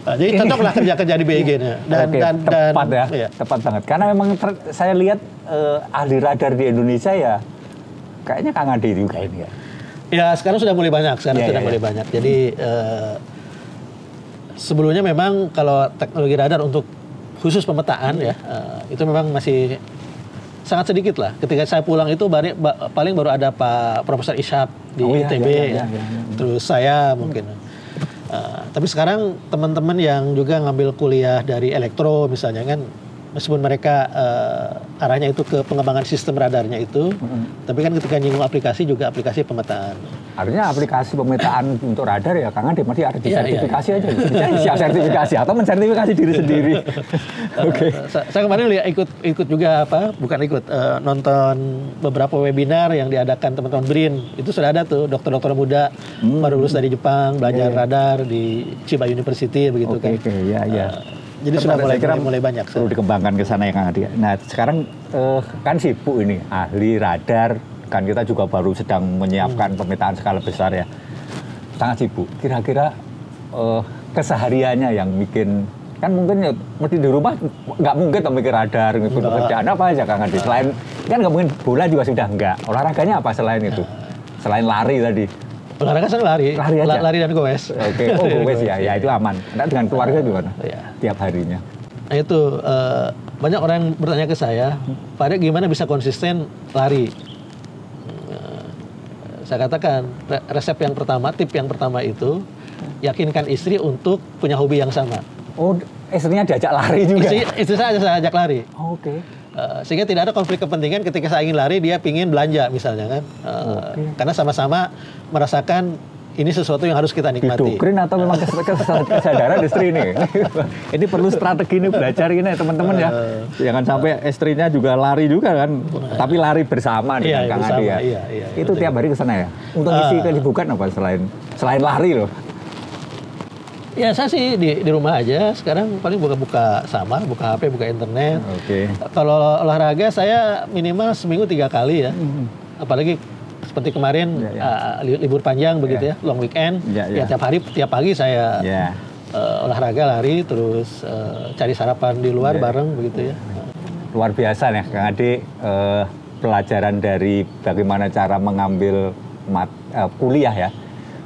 S2: Nah, jadi cocoklah kerja-kerja di BIG-nya.
S1: Tepat ya, tepat banget. Karena memang saya lihat ahli radar di Indonesia ya, kayaknya Kang Ade juga ini ya.
S2: Ya sekarang sudah mulai banyak, mulai banyak. Jadi sebelumnya memang kalau teknologi radar untuk khusus pemetaan ya, itu memang masih sangat sedikit lah. Ketika saya pulang itu paling baru ada Pak Profesor Ishak di ITB, terus saya mungkin. Tapi sekarang teman-teman yang juga ngambil kuliah dari elektro misalnya kan, meskipun mereka arahnya itu ke pengembangan sistem radarnya itu, tapi kan ketika nyinggung aplikasi juga aplikasi pemetaan.
S1: Artinya aplikasi pemetaan untuk radar ya, Kang Ade masih ada sertifikasi aja. Siap sertifikasi atau mensertifikasi diri sendiri. Oke.
S2: Saya kemarin ikut juga nonton beberapa webinar yang diadakan teman-teman BRIN. Itu sudah ada tuh dokter-dokter muda baru lulus dari Jepang belajar radar di Chiba University begitu kan. Jadi sudah mulai banyak.
S1: Perlu dikembangkan ke sana ya Kang Ade. Nah sekarang kan sibuk ini ahli radar, kan kita juga baru sedang menyiapkan pemetaan skala besar ya. Sangat sibuk. Kira-kira kesehariannya yang bikin, kan mungkin ya mesti di rumah nggak mungkin tuh mikir radar, ngikut pekerjaan apa aja Kang Ade. Selain kan nggak mungkin bola juga sudah enggak. Olahraganya apa selain itu? Selain lari tadi.
S2: Olahraga saya lari aja. Lari dan goes.
S1: Oke, goes ya itu aman. Nah, dengan keluarga gimana? Tiap harinya.
S2: Nah itu banyak orang yang bertanya ke saya, Pak Ade gimana bisa konsisten lari? Saya katakan resep yang pertama, tip yang pertama itu yakinkan istri untuk punya hobi yang sama.
S1: Oh, istrinya diajak lari juga?
S2: Istri saya ajak lari.
S1: Oke.
S2: Sehingga tidak ada konflik kepentingan ketika saya ingin lari, dia pingin belanja misalnya kan. Karena sama-sama merasakan ini sesuatu yang harus kita nikmati.
S1: Didoktrin atau memang kesadaran istri ini? Ini perlu strategi ini, belajar ini teman-teman ya. Jangan sampai istrinya juga lari juga kan. Tapi lari bersama dengan Kang Ade ya. Itu tiap hari ke sana ya? Untuk isi kesibukan apa selain lari loh?
S2: Ya saya sih di rumah aja. Sekarang paling buka HP, buka internet. Kalau olahraga saya minimal seminggu 3 kali ya. Apalagi seperti kemarin libur panjang begitu ya, long weekend. Ya tiap pagi saya olahraga, lari, terus cari sarapan di luar bareng begitu ya.
S1: Luar biasa nih Kang Ade, pelajaran dari bagaimana cara mengambil kuliah ya.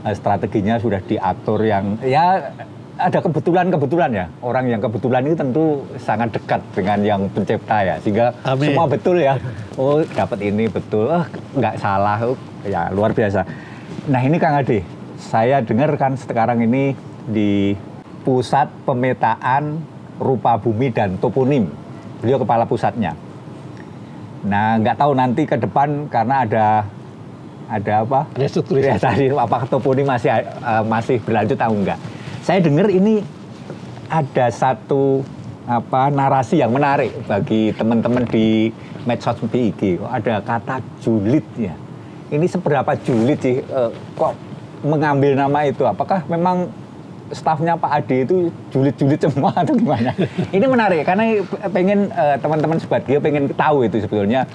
S1: Strateginya sudah diatur yang ya ada kebetulan ya, orang yang kebetulan itu tentu sangat dekat dengan yang pencipta ya, sehingga semua betul ya. Oh dapat ini betul, nggak salah, ya luar biasa. Nah ini Kang Ade, saya dengar kan sekarang ini di Pusat Pemetaan Rupa Bumi dan Toponim, beliau kepala pusatnya. Nah nggak tahu nanti ke depan karena ada apa? Restrukturisasi. Apakah toponim masih berlanjut atau enggak? Saya dengar ini ada satu narasi yang menarik bagi teman-teman di medsos BIG. Ada kata julid ya. Ini seberapa julid sih? Kok mengambil nama itu? Apakah memang stafnya Pak Ade itu julid-julid semua atau gimana? Ini menarik karena pengen teman-teman Sobat Geo pengen tahu itu sebetulnya.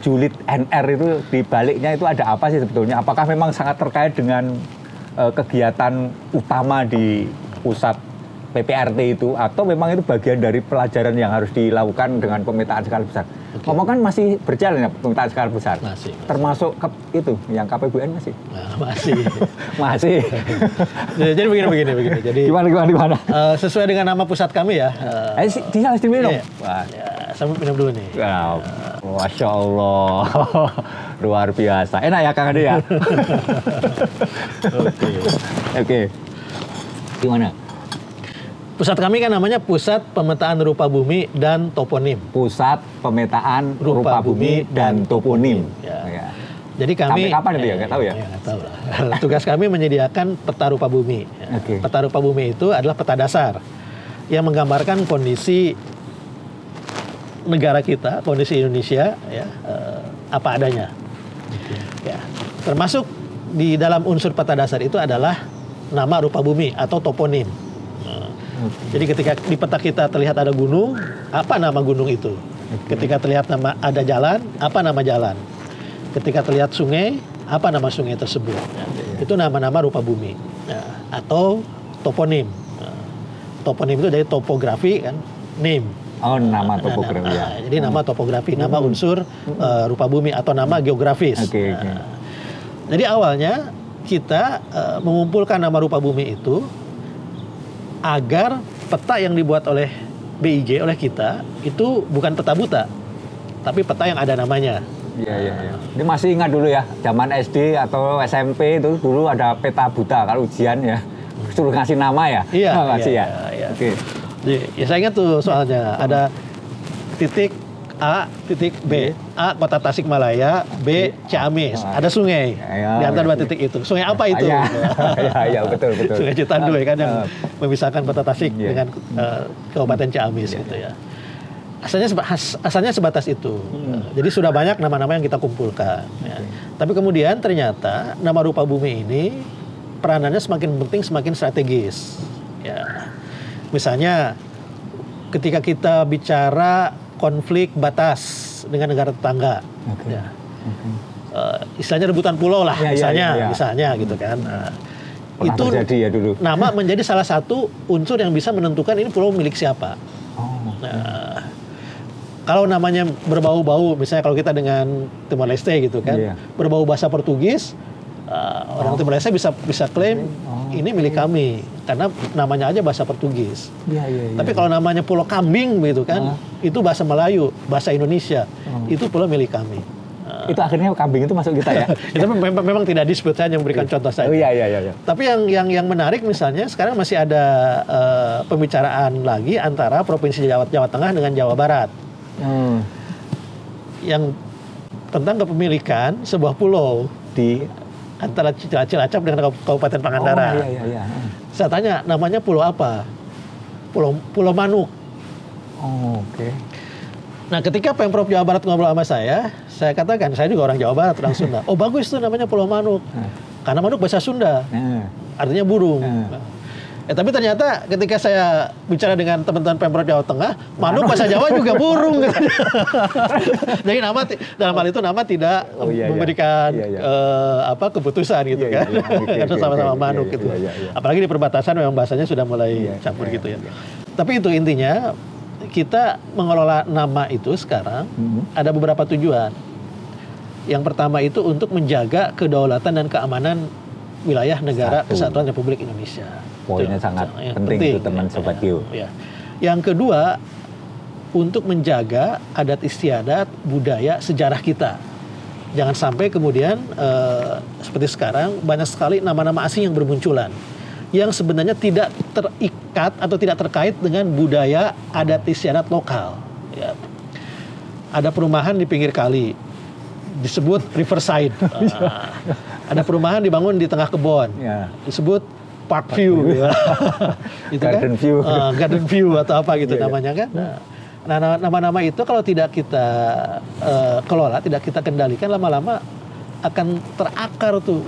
S1: Julid NR itu di baliknya itu ada apa sih sebetulnya? Apakah memang sangat terkait dengan kegiatan utama di pusat PPRT itu, atau memang itu bagian dari pelajaran yang harus dilakukan dengan pemetaan skala besar? Ngomong kan masih berjalan ya pemetaan skala besar? Masih. Termasuk itu yang KPBN masih? Masih.
S2: Jadi begini. Jadi
S1: gimana?
S2: Sesuai dengan nama pusat kami ya.
S1: Harus diminum.
S2: Saya minum dulu nih.
S1: Masya Allah, luar biasa. Enak ya Kang Ade ya? Oke. Gimana?
S2: Pusat kami kan namanya Pusat Pemetaan Rupa Bumi dan Toponim.
S1: Pusat Pemetaan Rupa Bumi dan Toponim.
S2: Ya.
S1: Ya.
S2: Jadi kami
S1: sampai kapan itu ya? Nggak tahu ya?
S2: Nggak tahu lah. Tugas kami menyediakan peta rupa bumi.
S1: Oke.
S2: Peta rupa bumi itu adalah peta dasar yang menggambarkan kondisi negara kita, kondisi Indonesia, ya, apa adanya. Ya. Termasuk di dalam unsur peta dasar itu adalah nama rupa bumi atau toponim. Jadi ketika di peta kita terlihat ada gunung, apa nama gunung itu? Ketika terlihat nama ada jalan, apa nama jalan? Ketika terlihat sungai, apa nama sungai tersebut? Itu nama-nama rupa bumi, atau toponim. Toponim itu dari topografi kan, name.
S1: Oh, nama topografi.
S2: Jadi nama topografi, nama unsur rupa bumi atau nama geografis.
S1: Oke.
S2: Jadi awalnya kita mengumpulkan nama rupa bumi itu agar peta yang dibuat oleh BIG, oleh kita, itu bukan peta buta, tapi peta yang ada namanya.
S1: Iya. Ini masih ingat dulu ya, zaman SD atau SMP itu dulu ada peta buta kalau ujian ya, suruh ngasih nama ya.
S2: Iya.
S1: Masih ya.
S2: Oke. Ya saya ingat tuh soalnya ada titik A, titik B. A Kota Tasikmalaya, B Ciamis. Ada sungai di antara dua titik itu. Sungai apa itu?
S1: Iya, betul.
S2: Sungai Citanduy kan yang memisahkan Kota Tasik dengan Kabupaten Ciamis gitu ya. Asalnya sebatas itu. Jadi sudah banyak nama-nama yang kita kumpulkan. Ya. Tapi kemudian ternyata nama rupa bumi ini peranannya semakin penting, semakin strategis. Ya. Misalnya ketika kita bicara konflik batas dengan negara tetangga, ya. Istilahnya rebutan pulau lah, misalnya gitu kan. Nah, itu
S1: terjadi ya dulu.
S2: Nama menjadi salah satu unsur yang bisa menentukan ini pulau milik siapa. Nah, kalau namanya berbau-bau, misalnya kalau kita dengan Timor Leste gitu kan, berbau bahasa Portugis, orang Timor Leste bisa klaim ini milik kami karena namanya aja bahasa Portugis. Tapi kalau namanya Pulau Kambing gitu kan, itu bahasa Melayu, bahasa Indonesia, itu pulau milik kami.
S1: Itu akhirnya kambing itu masuk kita ya?
S2: Itu memang tidak disebut, saya hanya memberikan contoh saja.
S1: Iya. Tapi
S2: yang menarik misalnya sekarang masih ada pembicaraan lagi antara Provinsi Jawa Tengah dengan Jawa Barat. Yang tentang kepemilikan sebuah pulau di antara Cilacap dengan Kabupaten Pangandaran.
S1: Iya.
S2: Saya tanya namanya pulau apa? Pulau Manuk.
S1: Oke.
S2: Nah, ketika Pemprov Jawa Barat ngobrol sama saya katakan saya juga orang Jawa Barat, orang Sunda. Oh, bagus tuh namanya Pulau Manuk. Karena Manuk bahasa Sunda. Artinya burung. Tapi ternyata ketika saya bicara dengan teman-teman Pemprov Jawa Tengah, Manuk bahasa Jawa juga burung. Jadi nama dalam hal itu nama tidak memberikan keputusan gitu kan. Karena sama-sama Manuk gitu. Apalagi di perbatasan memang bahasanya sudah mulai campur gitu ya. Tapi itu intinya kita mengelola nama itu sekarang ada beberapa tujuan. Yang pertama itu untuk menjaga kedaulatan dan keamanan wilayah negara Kesatuan Republik Indonesia.
S1: Poinnya sangat penting itu teman Sobat Geo.
S2: Ya. Yang kedua, untuk menjaga adat istiadat, budaya, sejarah kita. Jangan sampai kemudian seperti sekarang banyak sekali nama-nama asing yang bermunculan yang sebenarnya tidak terikat atau tidak terkait dengan budaya adat istiadat lokal. Ya. Ada perumahan di pinggir kali disebut Riverside. Ada perumahan dibangun di tengah kebun disebut Park View. Itu
S1: Garden
S2: kan?
S1: View.
S2: Garden View atau apa gitu namanya kan. Nah, nama-nama itu kalau tidak kita kelola, tidak kita kendalikan, lama-lama akan terakar tuh.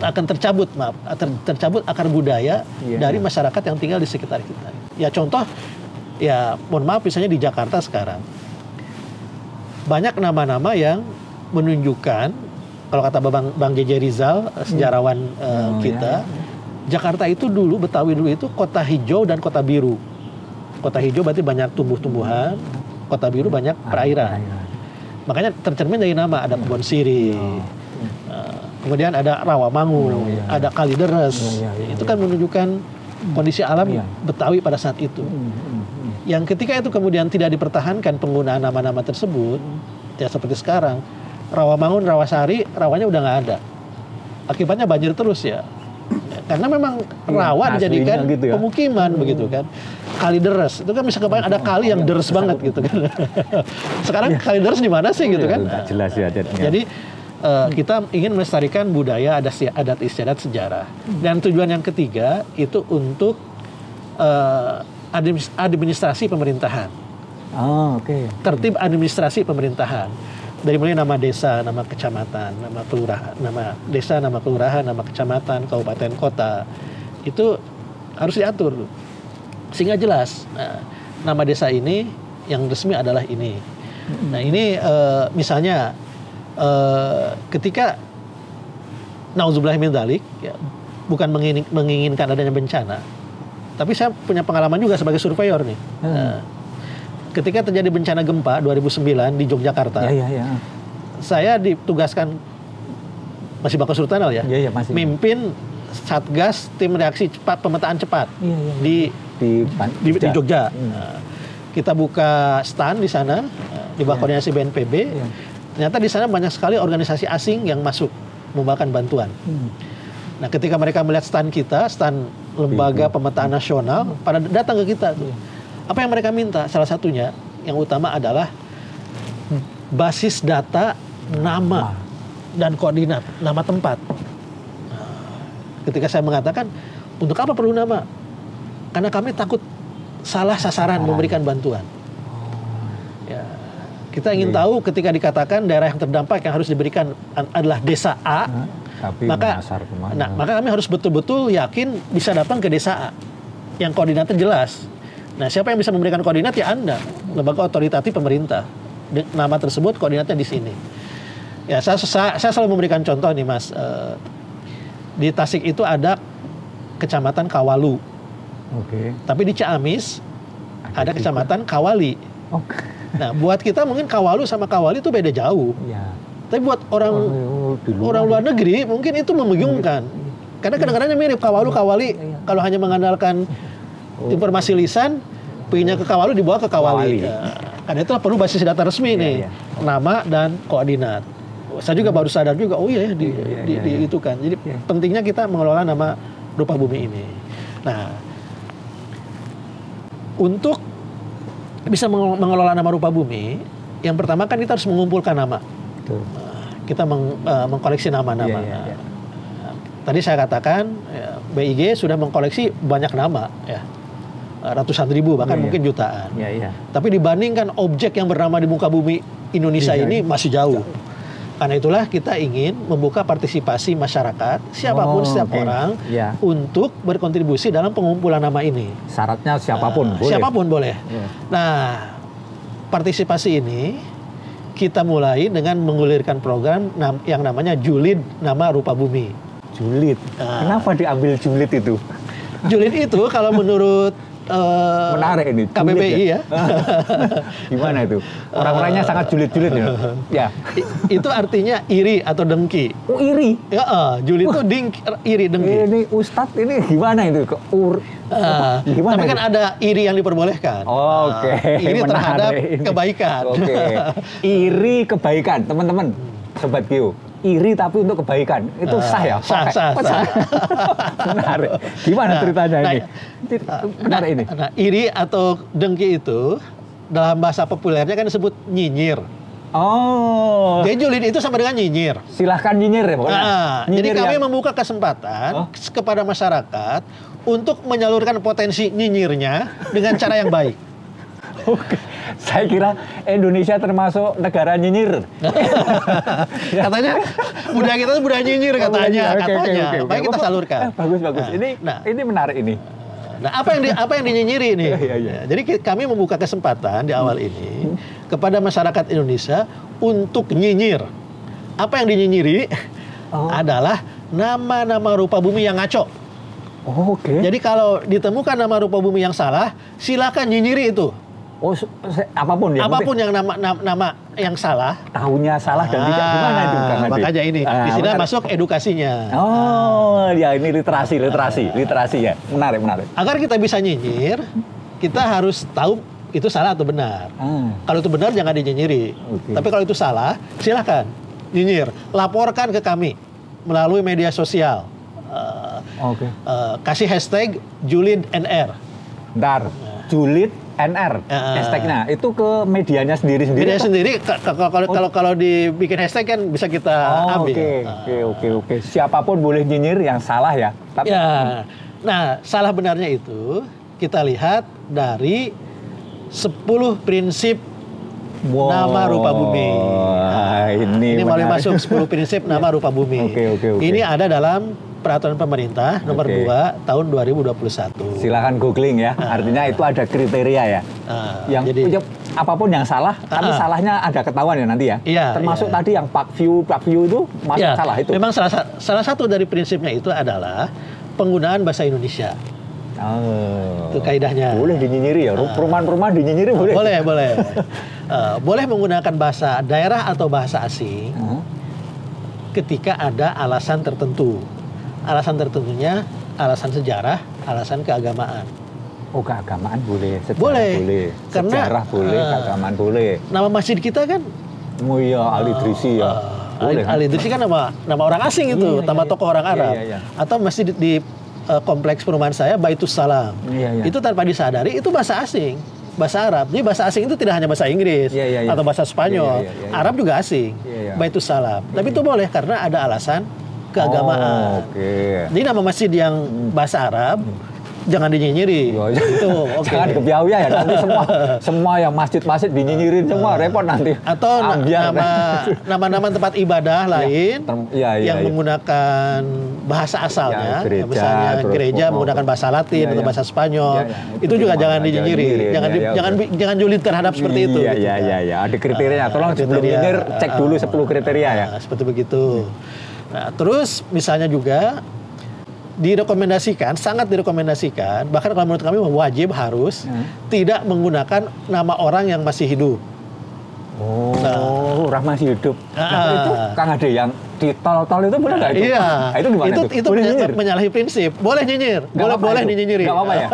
S2: Akan tercabut akar budaya dari masyarakat yang tinggal di sekitar kita. Ya contoh, ya mohon maaf misalnya di Jakarta sekarang banyak nama-nama yang menunjukkan, kalau kata Bang JJ Rizal, sejarawan kita, Jakarta itu dulu, Betawi dulu itu kota hijau dan kota biru. Kota hijau berarti banyak tumbuh-tumbuhan, kota biru banyak perairan. Makanya tercermin dari nama, ada Kebon Sirih, kemudian ada Rawamangun, ada Kalideres. Itu kan menunjukkan kondisi alam Betawi pada saat itu. Yang ketika itu kemudian tidak dipertahankan penggunaan nama-nama tersebut, ya seperti sekarang, Rawamangun, Rawasari, rawanya udah nggak ada. Akibatnya banjir terus ya. karena memang rawa dijadikan
S1: gitu ya.
S2: pemukiman begitu kan. Kali deres itu kan bisa kebayang ada kali yang deres banget gitu kan. Sekarang kali deres di mana sih gitu kan?
S1: Nggak jelas ya jadinya.
S2: Jadi kita ingin melestarikan budaya, adat istiadat, sejarah. Dan tujuan yang ketiga itu untuk administrasi pemerintahan.
S1: Oh, oke.
S2: Tertib administrasi pemerintahan. Dari mulai nama desa, nama kecamatan, nama kelurahan, nama desa, nama kelurahan, nama kecamatan, kabupaten, kota, itu harus diatur sehingga jelas. Nah, nama desa ini yang resmi adalah ini. Nah ini misalnya ketika nauzubillah min dzalik, ya, bukan menginginkan adanya bencana, tapi saya punya pengalaman juga sebagai surveyor nih. Ketika terjadi bencana gempa 2009 di Yogyakarta, saya ditugaskan, masih Bapak Sultanal ya, mimpin Satgas Tim Reaksi Cepat Pemetaan Cepat di Jogja. Kita buka stand di sana, di bawah koordinasi BNPB. Ternyata di sana banyak sekali organisasi asing yang masuk membawakan bantuan. Nah, ketika mereka melihat stand kita, stand Lembaga Pemetaan Nasional, pada datang ke kita tuh. Apa yang mereka minta? Salah satunya, yang utama adalah basis data nama dan koordinat, nama tempat. Nah, ketika saya mengatakan, untuk apa perlu nama? Karena kami takut salah sasaran memberikan bantuan. Ya, kita ingin tahu ketika dikatakan daerah yang terdampak yang harus diberikan adalah desa A, maka kami harus betul-betul yakin bisa datang ke desa A yang koordinatnya jelas. Nah, siapa yang bisa memberikan koordinat? Ya Anda, lembaga otoritatif pemerintah. Nama tersebut koordinatnya di sini. Ya, saya selalu memberikan contoh nih, Mas. Di Tasik itu ada kecamatan Kawalu. Tapi di Ciamis ada kecamatan Kawali. Nah, buat kita mungkin Kawalu sama Kawali itu beda jauh. Tapi buat orang luar negeri mungkin itu membingungkan. Karena kadang-kadang mirip Kawalu, Kawali. Kalau hanya mengandalkan informasi lisan, pindah ke Kawalu dibawa ke Kawali. Karena itulah perlu basis data resmi nih, nama dan koordinat. Saya juga baru sadar juga, oh iya ya itu kan. Jadi pentingnya kita mengelola nama rupa bumi ini. Nah, untuk bisa mengelola nama rupa bumi, yang pertama kan kita harus mengumpulkan nama. Kita mengkoleksi nama-nama. Tadi saya katakan BIG sudah mengkoleksi banyak nama, ya. Ratusan ribu bahkan mungkin jutaan. Tapi dibandingkan objek yang bernama di muka bumi Indonesia ini masih jauh. Karena itulah kita ingin membuka partisipasi masyarakat, siapapun setiap orang untuk berkontribusi dalam pengumpulan nama ini.
S1: Syaratnya siapapun boleh.
S2: Siapapun boleh. Nah, partisipasi ini kita mulai dengan menggulirkan program yang namanya Julid Nama Rupa Bumi.
S1: Julid. Kenapa diambil julid itu?
S2: Julid itu kalau menurut
S1: menarik ini.
S2: KBBI ya.
S1: Gimana itu? Orang-orangnya sangat julid-julid ya.
S2: Itu artinya iri atau dengki.
S1: Oh, iri?
S2: Ya, julid itu iri, dengki.
S1: Ini Ustadz ini gimana itu?
S2: Gimana? Tapi kan ada iri yang diperbolehkan.
S1: Oke.
S2: Iri terhadap kebaikan.
S1: Iri kebaikan, teman-teman. Sobat Geo. Iri tapi untuk kebaikan itu sah ya?
S2: Sah.
S1: Menarik. Gimana ceritanya ini? Menarik ini.
S2: Nah, iri atau dengki itu dalam bahasa populernya kan disebut nyinyir.
S1: Oh.
S2: Jadi julid itu sama dengan nyinyir.
S1: Silahkan nyinyir ya pokoknya.
S2: Jadi kami membuka kesempatan kepada masyarakat untuk menyalurkan potensi nyinyirnya dengan cara yang baik.
S1: Oke. Saya kira Indonesia termasuk negara nyinyir.
S2: Katanya budaya kita itu budaya nyinyir katanya.
S1: Okay.
S2: Baik kita salurkan.
S1: Bagus. Ini menarik ini.
S2: Nah, apa yang dinyinyiri ini? Jadi kami membuka kesempatan di awal ini kepada masyarakat Indonesia untuk nyinyir. Apa yang dinyinyiri adalah nama-nama rupa bumi yang ngaco. Jadi kalau ditemukan nama rupa bumi yang salah, silakan nyinyiri itu.
S1: Apapun ya.
S2: Apapun yang nama yang salah.
S1: Tahunya salah dan tidak gimana itu?
S2: Makanya ini di sini masuk edukasinya.
S1: Ya ini literasi ya. Menarik.
S2: Agar kita bisa nyinyir, kita harus tahu itu salah atau benar. Kalau itu benar jangan dinyinyiri. Tapi kalau itu salah, silakan nyinyir. Laporkan ke kami melalui media sosial.
S1: Oke.
S2: Kasih hashtag Julid NR.
S1: Ntar, Julid NR hashtagnya itu ke medianya sendiri-sendiri.
S2: Media
S1: atau-
S2: sendiri kalau dibikin hashtag kan bisa kita
S1: Oh,
S2: ambil.
S1: oke. Siapapun boleh nyinyir, yang salah ya. Tapi
S2: Ya. Nah, salah benarnya itu kita lihat dari 10 prinsip
S1: Wow.
S2: nama rupa bumi.
S1: Wah, ini
S2: mulai
S1: menarik.
S2: masuk 10 prinsip nama rupa bumi.
S1: Oke.
S2: Ini ada dalam peraturan pemerintah nomor
S1: Oke.
S2: 2 tahun 2021.
S1: Silakan googling ya. Artinya itu ada kriteria ya. Yang
S2: jadi
S1: apapun yang salah, tapi salahnya ada ketahuan ya nanti ya.
S2: Iya,
S1: Termasuk
S2: iya.
S1: tadi yang park view itu masuk
S2: ya,
S1: salah itu.
S2: memang salah satu dari prinsipnya itu adalah penggunaan bahasa Indonesia.
S1: Oh.
S2: Itu kaidahnya.
S1: Boleh dinyinyiri ya. Perumahan-perumahan dinyinyiri boleh.
S2: Boleh. Boleh menggunakan bahasa daerah atau bahasa asing ketika ada alasan tertentu. Alasan tertentunya alasan sejarah, alasan keagamaan.
S1: Oh, keagamaan boleh, sejarah
S2: Boleh.
S1: boleh,
S2: Karena,
S1: sejarah boleh, keagamaan boleh.
S2: Nama masjid kita kan
S1: Oh iya, Al-Idrisi ya. Boleh. kan?
S2: Al-Idrisi kan nama orang asing itu, nama tokoh orang Arab.
S1: Iya.
S2: Atau masjid di kompleks perumahan saya Baitus Salam.
S1: Iya.
S2: Itu tanpa disadari itu bahasa asing, bahasa Arab. Jadi bahasa asing itu tidak hanya bahasa Inggris
S1: Iya.
S2: atau bahasa Spanyol,
S1: Iya.
S2: Arab juga asing.
S1: Iya.
S2: Baitus Salam. Tapi itu boleh karena ada alasan keagamaan.
S1: Oh, oke.
S2: Jadi nama masjid yang bahasa Arab jangan dinyinyiri.
S1: Iya.
S2: Itu oke.
S1: Jangan kebiawi ya, nanti semua yang masjid-masjid dinyinyirin semua, repot nanti.
S2: Atau
S1: Ambiar.
S2: nama-nama tempat ibadah lain
S1: Iya,
S2: yang
S1: iya.
S2: menggunakan bahasa asalnya,
S1: Ya, gereja,
S2: misalnya
S1: terus
S2: gereja
S1: mau-
S2: menggunakan bahasa Latin
S1: Iya,
S2: atau
S1: iya.
S2: bahasa Spanyol,
S1: Iya, iya.
S2: itu juga jangan dinyinyirin,
S1: Iya.
S2: jangan julid terhadap seperti itu. gitu.
S1: Iya. Ada kriteria. Tolong sebelum
S2: Kriteria.
S1: nyinyir cek dulu 10 kriteria ya.
S2: Seperti begitu. Nah, terus misalnya juga direkomendasikan, sangat direkomendasikan, bahkan kalau menurut kami wajib harus tidak menggunakan nama orang yang masih hidup.
S1: Oh, orang masih hidup. Nah, itu Kang Ade yang di tol-tol itu boleh nggak itu?
S2: Iya.
S1: Nah, itu gimana tuh?
S2: Itu
S1: Boleh nyinyir?
S2: menyalahi prinsip. Boleh nyinyir,
S1: Nggak apa-apa
S2: boleh
S1: itu?
S2: dinyinyiri.
S1: Nggak apa-apa ya?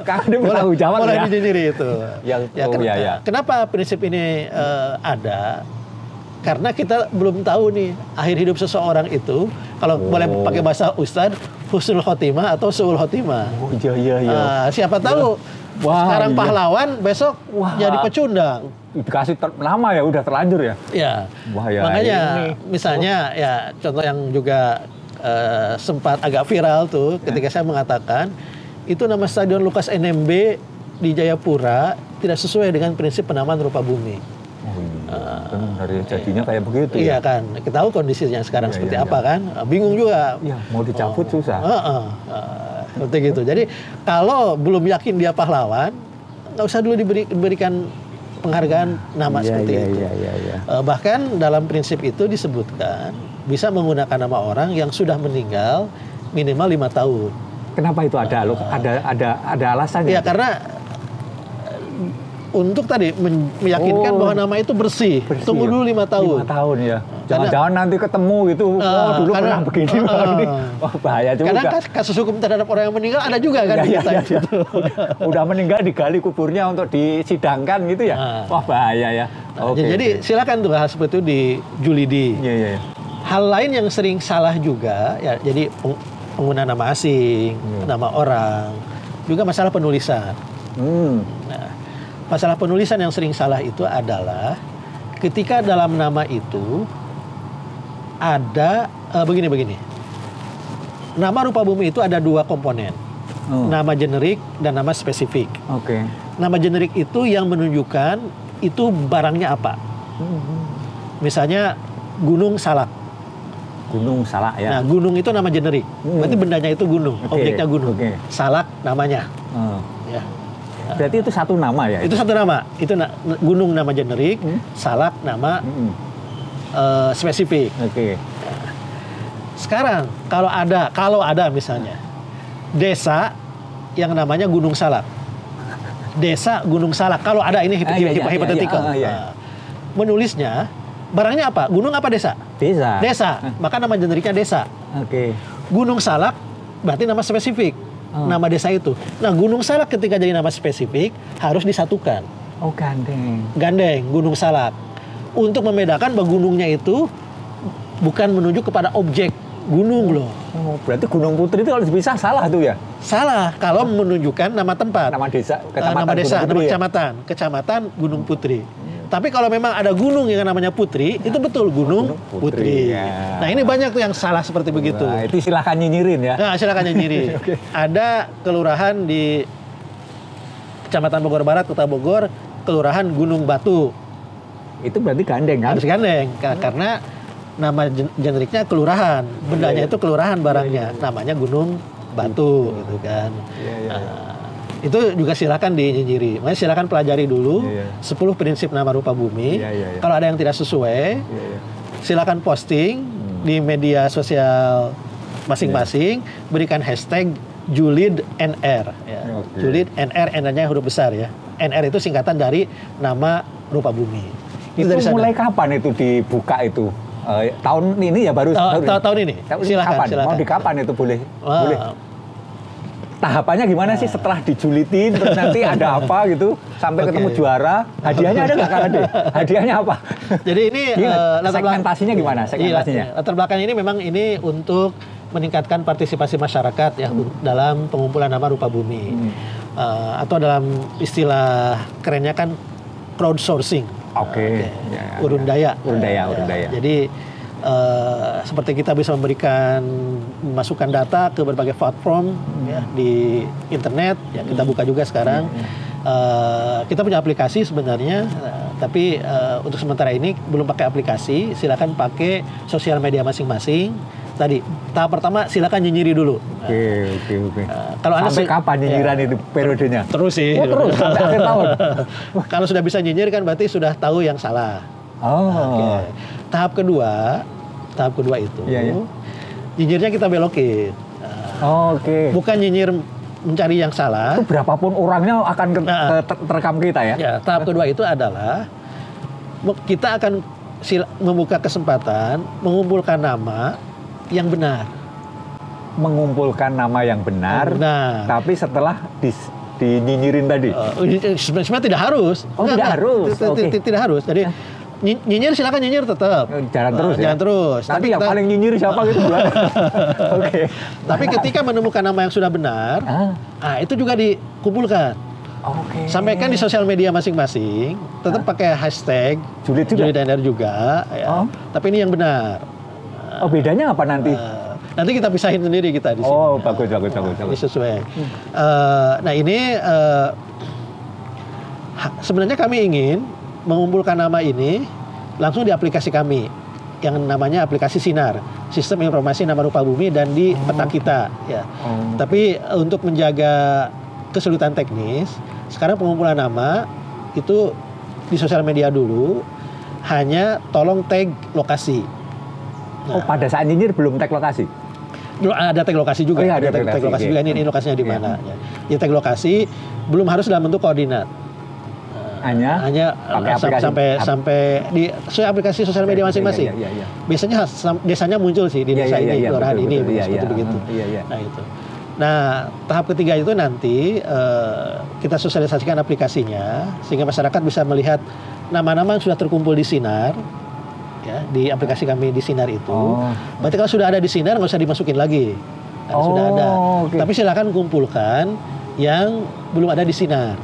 S1: Kang Ade bertanggung jawab
S2: boleh
S1: ya?
S2: dinyinyiri itu.
S1: Iya.
S2: Kenapa prinsip ini ada? Karena kita belum tahu nih akhir hidup seseorang itu, kalau boleh pakai bahasa Ustadz, husnul khotimah atau su'ul khotimah.
S1: Oh, iya.
S2: Siapa tahu
S1: Wah,
S2: sekarang
S1: iya.
S2: pahlawan, besok jadi pecundang.
S1: Dikasih nama ya udah terlanjur ya.
S2: Ya,
S1: Wah, ya,
S2: makanya
S1: ini.
S2: misalnya ya contoh yang juga sempat agak viral tuh ketika saya mengatakan itu nama Stadion Lukas NMB di Jayapura tidak sesuai dengan prinsip penamaan rupa bumi.
S1: Oh iya, dari jadinya kayak begitu
S2: Iya
S1: ya.
S2: kan, kita tahu kondisinya sekarang
S1: Iya,
S2: seperti
S1: iya,
S2: apa kan, bingung juga.
S1: Iya, mau dicabut susah.
S2: Seperti gitu. Jadi kalau belum yakin dia pahlawan, nggak usah dulu diberikan penghargaan nama seperti itu.
S1: Iya.
S2: Bahkan dalam prinsip itu disebutkan bisa menggunakan nama orang yang sudah meninggal minimal 5 tahun.
S1: Kenapa itu ada? Ada alasannya?
S2: Ya karena untuk tadi meyakinkan bahwa nama itu bersih. Tunggu dulu 5 tahun.
S1: 5 tahun ya. Jangan-jangan nanti ketemu gitu. Dulu pernah begini. Wah, bahaya juga.
S2: Karena kasus hukum terhadap orang yang meninggal ada juga kan.
S1: Iya. Udah meninggal digali kuburnya untuk disidangkan gitu ya. Wah, bahaya ya.
S2: Jadi silakan tuh hal seperti itu dijulidi.
S1: Iya.
S2: Hal lain yang sering salah juga ya, jadi pengguna nama asing, nama orang, juga masalah penulisan. Nah, masalah penulisan yang sering salah itu adalah ketika dalam nama itu ada begini. Nama rupa bumi itu ada 2 komponen. Nama generik dan nama spesifik.
S1: Oke.
S2: Nama generik itu yang menunjukkan itu barangnya apa. Misalnya Gunung Salak.
S1: Gunung Salak ya.
S2: Nah, gunung itu nama generik. Berarti bendanya itu gunung, objeknya gunung. Salak namanya. Ya.
S1: Berarti itu satu nama ya?
S2: Itu satu nama. Itu gunung nama generik, salak nama spesifik.
S1: Oke.
S2: Sekarang kalau ada misalnya desa yang namanya Gunung Salak. Desa Gunung Salak. Kalau ada ini hipotetikal. Menulisnya barangnya apa? Gunung apa desa? Desa. Maka nama generiknya desa.
S1: Oke.
S2: Gunung Salak berarti nama spesifik. Nama desa itu. Nah, Gunung Salak ketika jadi nama spesifik harus disatukan.
S1: Oh,
S2: Gandeng, Gunung Salak. Untuk membedakan bahwa gunungnya itu bukan menuju kepada objek gunung loh.
S1: Oh, berarti Gunung Putri itu kalau dipisah salah tuh ya?
S2: Salah kalau menunjukkan nama tempat.
S1: Nama desa, kecamatan
S2: nama desa,
S1: Gunung
S2: nama
S1: Putri ya?
S2: kecamatan Gunung Putri. Tapi kalau memang ada gunung yang namanya Putri, itu betul Gunung Putri.
S1: Ya.
S2: Nah ini banyak tuh yang salah seperti begitu.
S1: Nah, itu silahkan nyinyirin ya.
S2: Nah silakan nyinyirin.
S1: Oke.
S2: Ada kelurahan di Kecamatan Bogor Barat, Kota Bogor, Kelurahan Gunung Batu.
S1: Itu berarti gandeng kan?
S2: Harus gandeng, karena nama generiknya kelurahan, bendanya itu kelurahan barangnya, namanya Gunung Batu gitu kan. Itu juga silakan dinyinyirin. Makanya silakan pelajari dulu 10 prinsip nama rupa bumi. Kalau ada yang tidak sesuai, silakan posting di media sosial masing-masing, berikan hashtag Julid NR. Ya. Julid NR, NR-nya huruf besar ya. NR itu singkatan dari nama rupa bumi.
S1: Itu dari mulai kapan itu dibuka itu? Tahun ini ya baru
S2: tahun ini. Silakan.
S1: Mau di kapan itu boleh? Boleh. Tahapannya gimana sih setelah dijulitin terus nanti ada apa gitu sampai ketemu juara, hadiahnya ada nggak Kang Ade? Hadiahnya apa?
S2: Jadi ini
S1: segmentasinya gimana? Segmentasinya.
S2: Latar belakang ini memang ini untuk meningkatkan partisipasi masyarakat ya dalam pengumpulan nama rupa bumi. Atau dalam istilah kerennya kan crowdsourcing. Urun daya. Jadi seperti kita bisa memberikan masukan data ke berbagai platform ya, di internet ya kita buka juga sekarang. Kita punya aplikasi sebenarnya, tapi untuk sementara ini belum pakai aplikasi. Silakan pakai sosial media masing-masing. Tadi tahap pertama silakan nyinyiri dulu.
S1: Oke.
S2: Kalau
S1: sampai kapan nyinyiran itu periodenya?
S2: Terus sih.
S1: Terus sampai akhir tahun.
S2: Kalau sudah bisa nyinyir kan berarti sudah tahu yang salah. Tahap kedua itu nyinyirnya kita belokin. Bukan nyinyir mencari yang salah.
S1: Itu berapapun orangnya akan terekam kita ya?
S2: Tahap kedua itu adalah kita akan membuka kesempatan mengumpulkan nama yang benar.
S1: Mengumpulkan nama yang benar. Tapi setelah dinyinyirin tadi.
S2: Sebenarnya tidak harus.
S1: Tidak harus.
S2: Tidak harus. Jadi nyinyir silakan nyinyir tetap.
S1: Jalan terus ya.
S2: Jangan terus.
S1: Tapi yang paling nyinyir siapa gitu?
S2: Tapi ketika menemukan nama yang sudah benar, itu juga dikumpulkan. Sampaikan di sosial media masing-masing. Tetap pakai hashtag Julid NR juga. Ya. Tapi ini yang benar.
S1: Bedanya apa nanti?
S2: Nanti kita pisahin sendiri kita di sini.
S1: Bagus.
S2: Ini sesuai. Nah ini sebenarnya kami ingin mengumpulkan nama ini langsung di aplikasi kami yang namanya aplikasi Sinar, Sistem Informasi Nama Rupa Bumi dan di peta kita ya. Tapi untuk menjaga kesulitan teknis, sekarang pengumpulan nama itu di sosial media dulu, hanya tolong tag lokasi.
S1: Pada saat nyinyir belum tag lokasi?
S2: Ada tag lokasi juga. Ada tag lokasi juga, ini lokasinya di mana. Ya tag lokasi belum harus dalam bentuk koordinat. Hanya sampai di aplikasi sosial media masing-masing. Biasanya desanya muncul sih di desa ini, kelurahan ini, seperti begitu. Nah itu. Nah tahap ketiga itu nanti kita sosialisasikan aplikasinya sehingga masyarakat bisa melihat nama-nama yang sudah terkumpul di Sinar. Ya, di aplikasi kami di Sinar itu. Berarti kalau sudah ada di Sinar nggak usah dimasukin lagi. Sudah ada. Tapi silakan kumpulkan yang belum ada di Sinar.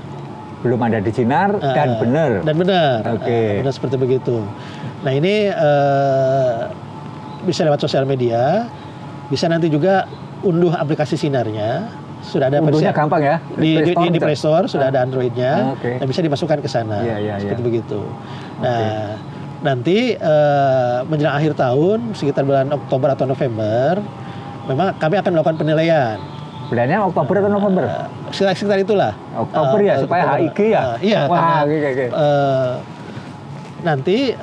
S1: Belum ada di Sinar dan benar.
S2: Benar seperti begitu. Nah ini bisa lewat sosial media, bisa nanti juga unduh aplikasi Sinarnya. Sudah ada
S1: versi gampang ya
S2: di Play Store sudah ada Androidnya dan bisa dimasukkan ke sana. Seperti begitu. Nah nanti menjelang akhir tahun sekitar bulan Oktober atau November, memang kami akan melakukan penilaian.
S1: Bulannya Oktober atau November?
S2: Sekitar itulah.
S1: Oktober ya, supaya HIG ya?
S2: Iya. Nanti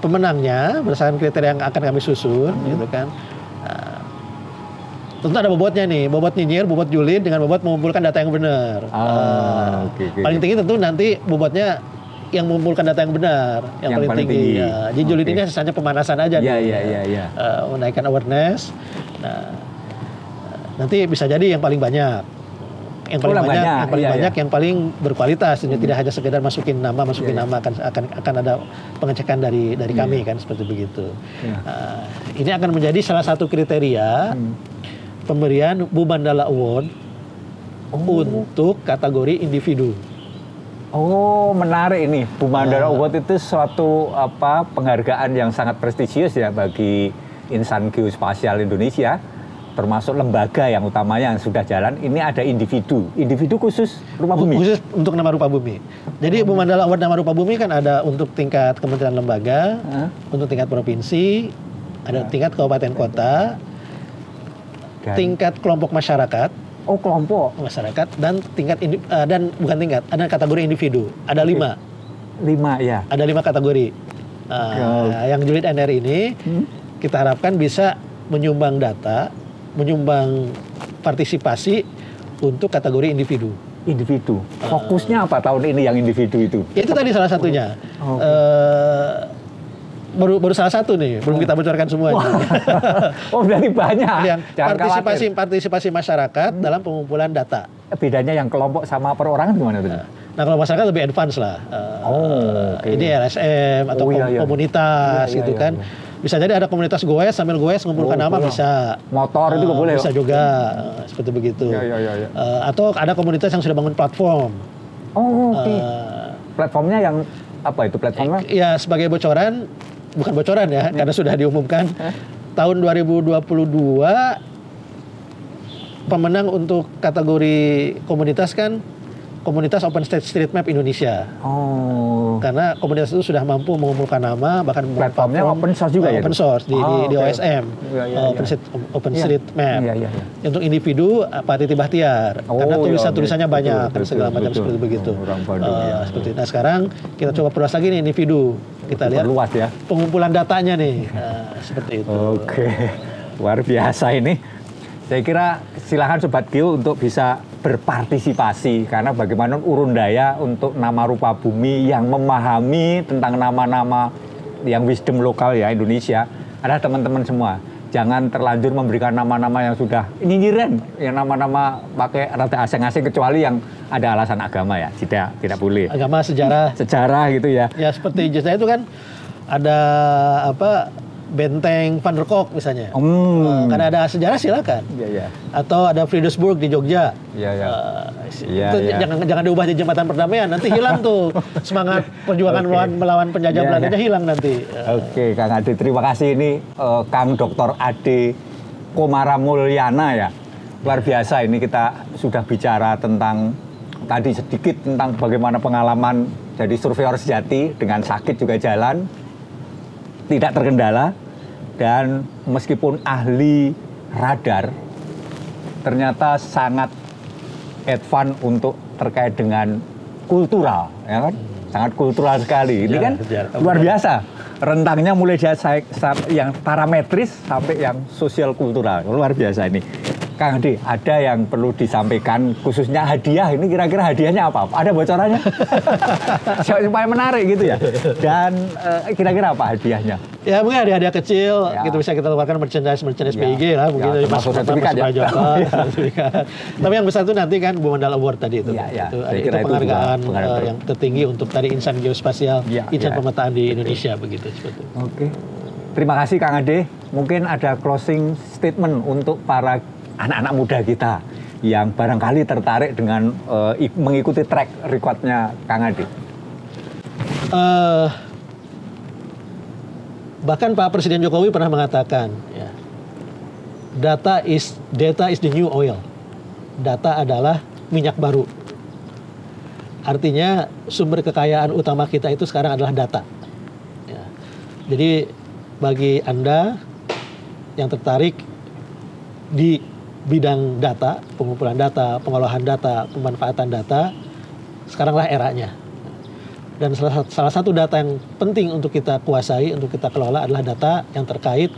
S2: pemenangnya berdasarkan kriteria yang akan kami susun, gitu kan. Tentu ada bobotnya nih, bobot nyinyir, bobot julid dengan bobot mengumpulkan data yang benar. Paling tinggi tentu nanti bobotnya yang mengumpulkan data yang benar, yang paling tinggi. Jadi julid ini hanya pemanasan aja, menaikkan awareness. Nah, nanti bisa jadi yang paling banyak yang paling banyak, yang paling
S1: iya,
S2: banyak, yang paling berkualitas. Tidak hanya sekedar masukin nama, nama akan ada pengecekan dari kami kan seperti begitu. Ini akan menjadi salah satu kriteria pemberian Bu Mandala Award untuk kategori individu.
S1: Oh, menarik ini. Bu Mandala Award itu suatu penghargaan yang sangat prestisius ya bagi insan geospasial Indonesia. Termasuk lembaga yang utamanya yang sudah jalan, ini ada individu khusus rupa bumi.
S2: Khusus untuk nama rupa bumi. Jadi Bu Mandala Award nama rupa bumi kan ada untuk tingkat kementerian lembaga, untuk tingkat provinsi, ada tingkat kabupaten kota, tingkat kelompok masyarakat.
S1: Oh, kelompok
S2: masyarakat dan tingkat dan bukan tingkat, ada kategori individu. Ada 5.
S1: 5 ya.
S2: Ada 5 kategori. Yang julid NR ini kita harapkan bisa menyumbang data, menyumbang partisipasi untuk kategori individu.
S1: Individu. Fokusnya apa tahun ini yang individu itu?
S2: Itu tadi salah satunya. Baru salah satu nih, belum kita bocorkan semuanya.
S1: Oh, berarti banyak.
S2: Yang partisipasi masyarakat dalam pengumpulan data.
S1: Bedanya yang kelompok sama perorangan gimana tuh?
S2: Nah, kalau masyarakat lebih advance lah. Ini LSM atau komunitas gitu kan. Bisa jadi ada komunitas goes sambil goes mengumpulkan nama bisa.
S1: Motor itu boleh.
S2: Bisa juga seperti begitu. Atau ada komunitas yang sudah bangun platform.
S1: Platformnya yang apa itu platformnya?
S2: Ya sebagai bocoran, bukan bocoran ya, karena sudah diumumkan. Tahun 2022 pemenang untuk kategori komunitas kan komunitas OpenStreetMap Indonesia. Karena komunitas itu sudah mampu mengumpulkan nama, bahkan
S1: platformnya open source juga ya?
S2: Open source di OSM, OpenStreetMap. Untuk individu Pak Titi Bahtiar, karena tulisannya banyak, segala macam seperti begitu. Seperti nah sekarang kita coba perluas lagi nih individu. Kita lihat
S1: ya
S2: pengumpulan datanya nih, seperti itu.
S1: Luar biasa ini. Saya kira silakan Sobat Geo untuk bisa berpartisipasi karena bagaimana urun daya untuk nama rupa bumi yang memahami tentang nama-nama yang wisdom lokal ya Indonesia. Ada teman-teman semua. Jangan terlanjur memberikan nama-nama yang sudah nyinyiran, yang nama-nama pakai rada asing-asing kecuali yang ada alasan agama ya. Tidak boleh.
S2: Agama, sejarah
S1: gitu ya.
S2: Ya seperti saya itu kan ada Benteng Van der Kolk misalnya. Karena ada sejarah silakan. Atau ada Friedrichsburg di Jogja. Jangan diubah jadi jembatan perdamaian, nanti hilang tuh semangat perjuangan melawan penjajah Belanda hilang nanti.
S1: Kang Ade, terima kasih ini Kang Dr. Ade Komaramulyana ya. Luar biasa ini kita sudah bicara tentang tadi sedikit tentang bagaimana pengalaman jadi surveyor sejati dengan sakit juga jalan. Tidak terkendala dan meskipun ahli radar ternyata sangat advance untuk terkait dengan kultural ya kan sangat kultural sekali ini kan luar biasa rentangnya mulai dari yang parametris sampai yang sosial kultural luar biasa ini. Kang Ade, ada yang perlu disampaikan khususnya hadiah ini kira-kira hadiahnya apa? Ada bocorannya? Supaya menarik gitu ya. Dan kira-kira apa hadiahnya?
S2: Ya mungkin ada hadiah kecil, gitu bisa kita keluarkan merchandise PIG lah, mungkin dari Mas Joko. Tapi yang besar itu nanti kan Bu Mandala Award tadi itu. Itu penghargaan yang tertinggi untuk tadi insan geospasial, insan pemetaan di Indonesia begitu.
S1: Terima kasih Kang Ade. Mungkin ada closing statement untuk para anak-anak muda kita yang barangkali tertarik dengan mengikuti track recordnya Kang Ade.
S2: Bahkan Pak Presiden Jokowi pernah mengatakan, ya, data is the new oil. Data adalah minyak baru. Artinya sumber kekayaan utama kita itu sekarang adalah data. Ya. Jadi bagi Anda yang tertarik di bidang data, pengumpulan data, pengolahan data, pemanfaatan data, sekaranglah eranya. Dan salah satu data yang penting untuk kita kuasai, untuk kita kelola adalah data yang terkait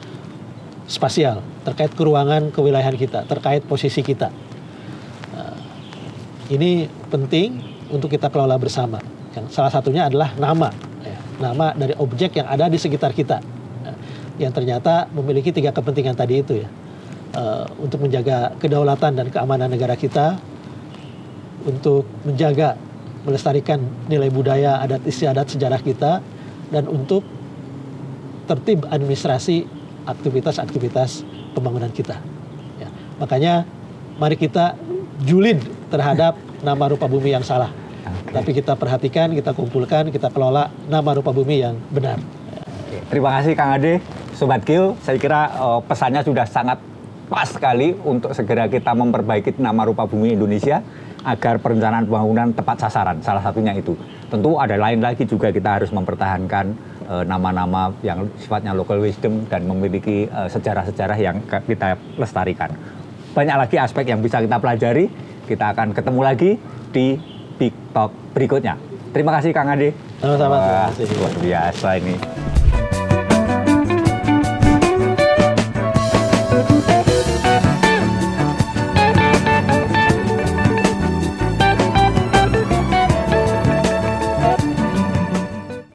S2: spasial, terkait keruangan kewilayahan kita, terkait posisi kita. Ini penting untuk kita kelola bersama. Yang salah satunya adalah nama, ya, nama dari objek yang ada di sekitar kita, yang ternyata memiliki 3 kepentingan tadi itu ya. Untuk menjaga kedaulatan dan keamanan negara kita, untuk menjaga, melestarikan nilai budaya, adat istiadat, sejarah kita, dan untuk tertib administrasi aktivitas-aktivitas pembangunan kita. Ya. Makanya mari kita julid terhadap nama rupa bumi yang salah. Tapi kita perhatikan, kita kumpulkan, kita kelola nama rupa bumi yang benar.
S1: Terima kasih Kang Ade, Sobat Geo. Saya kira pesannya sudah sangat pas sekali untuk segera kita memperbaiki nama rupa bumi Indonesia agar perencanaan pembangunan tepat sasaran. Salah satunya itu. Tentu ada lain lagi juga, kita harus mempertahankan nama-nama yang sifatnya local wisdom dan memiliki sejarah-sejarah yang kita lestarikan. Banyak lagi aspek yang bisa kita pelajari. Kita akan ketemu lagi di Big Talk berikutnya. Terima kasih Kang Ade.
S2: Sama-sama.
S1: Luar biasa ini.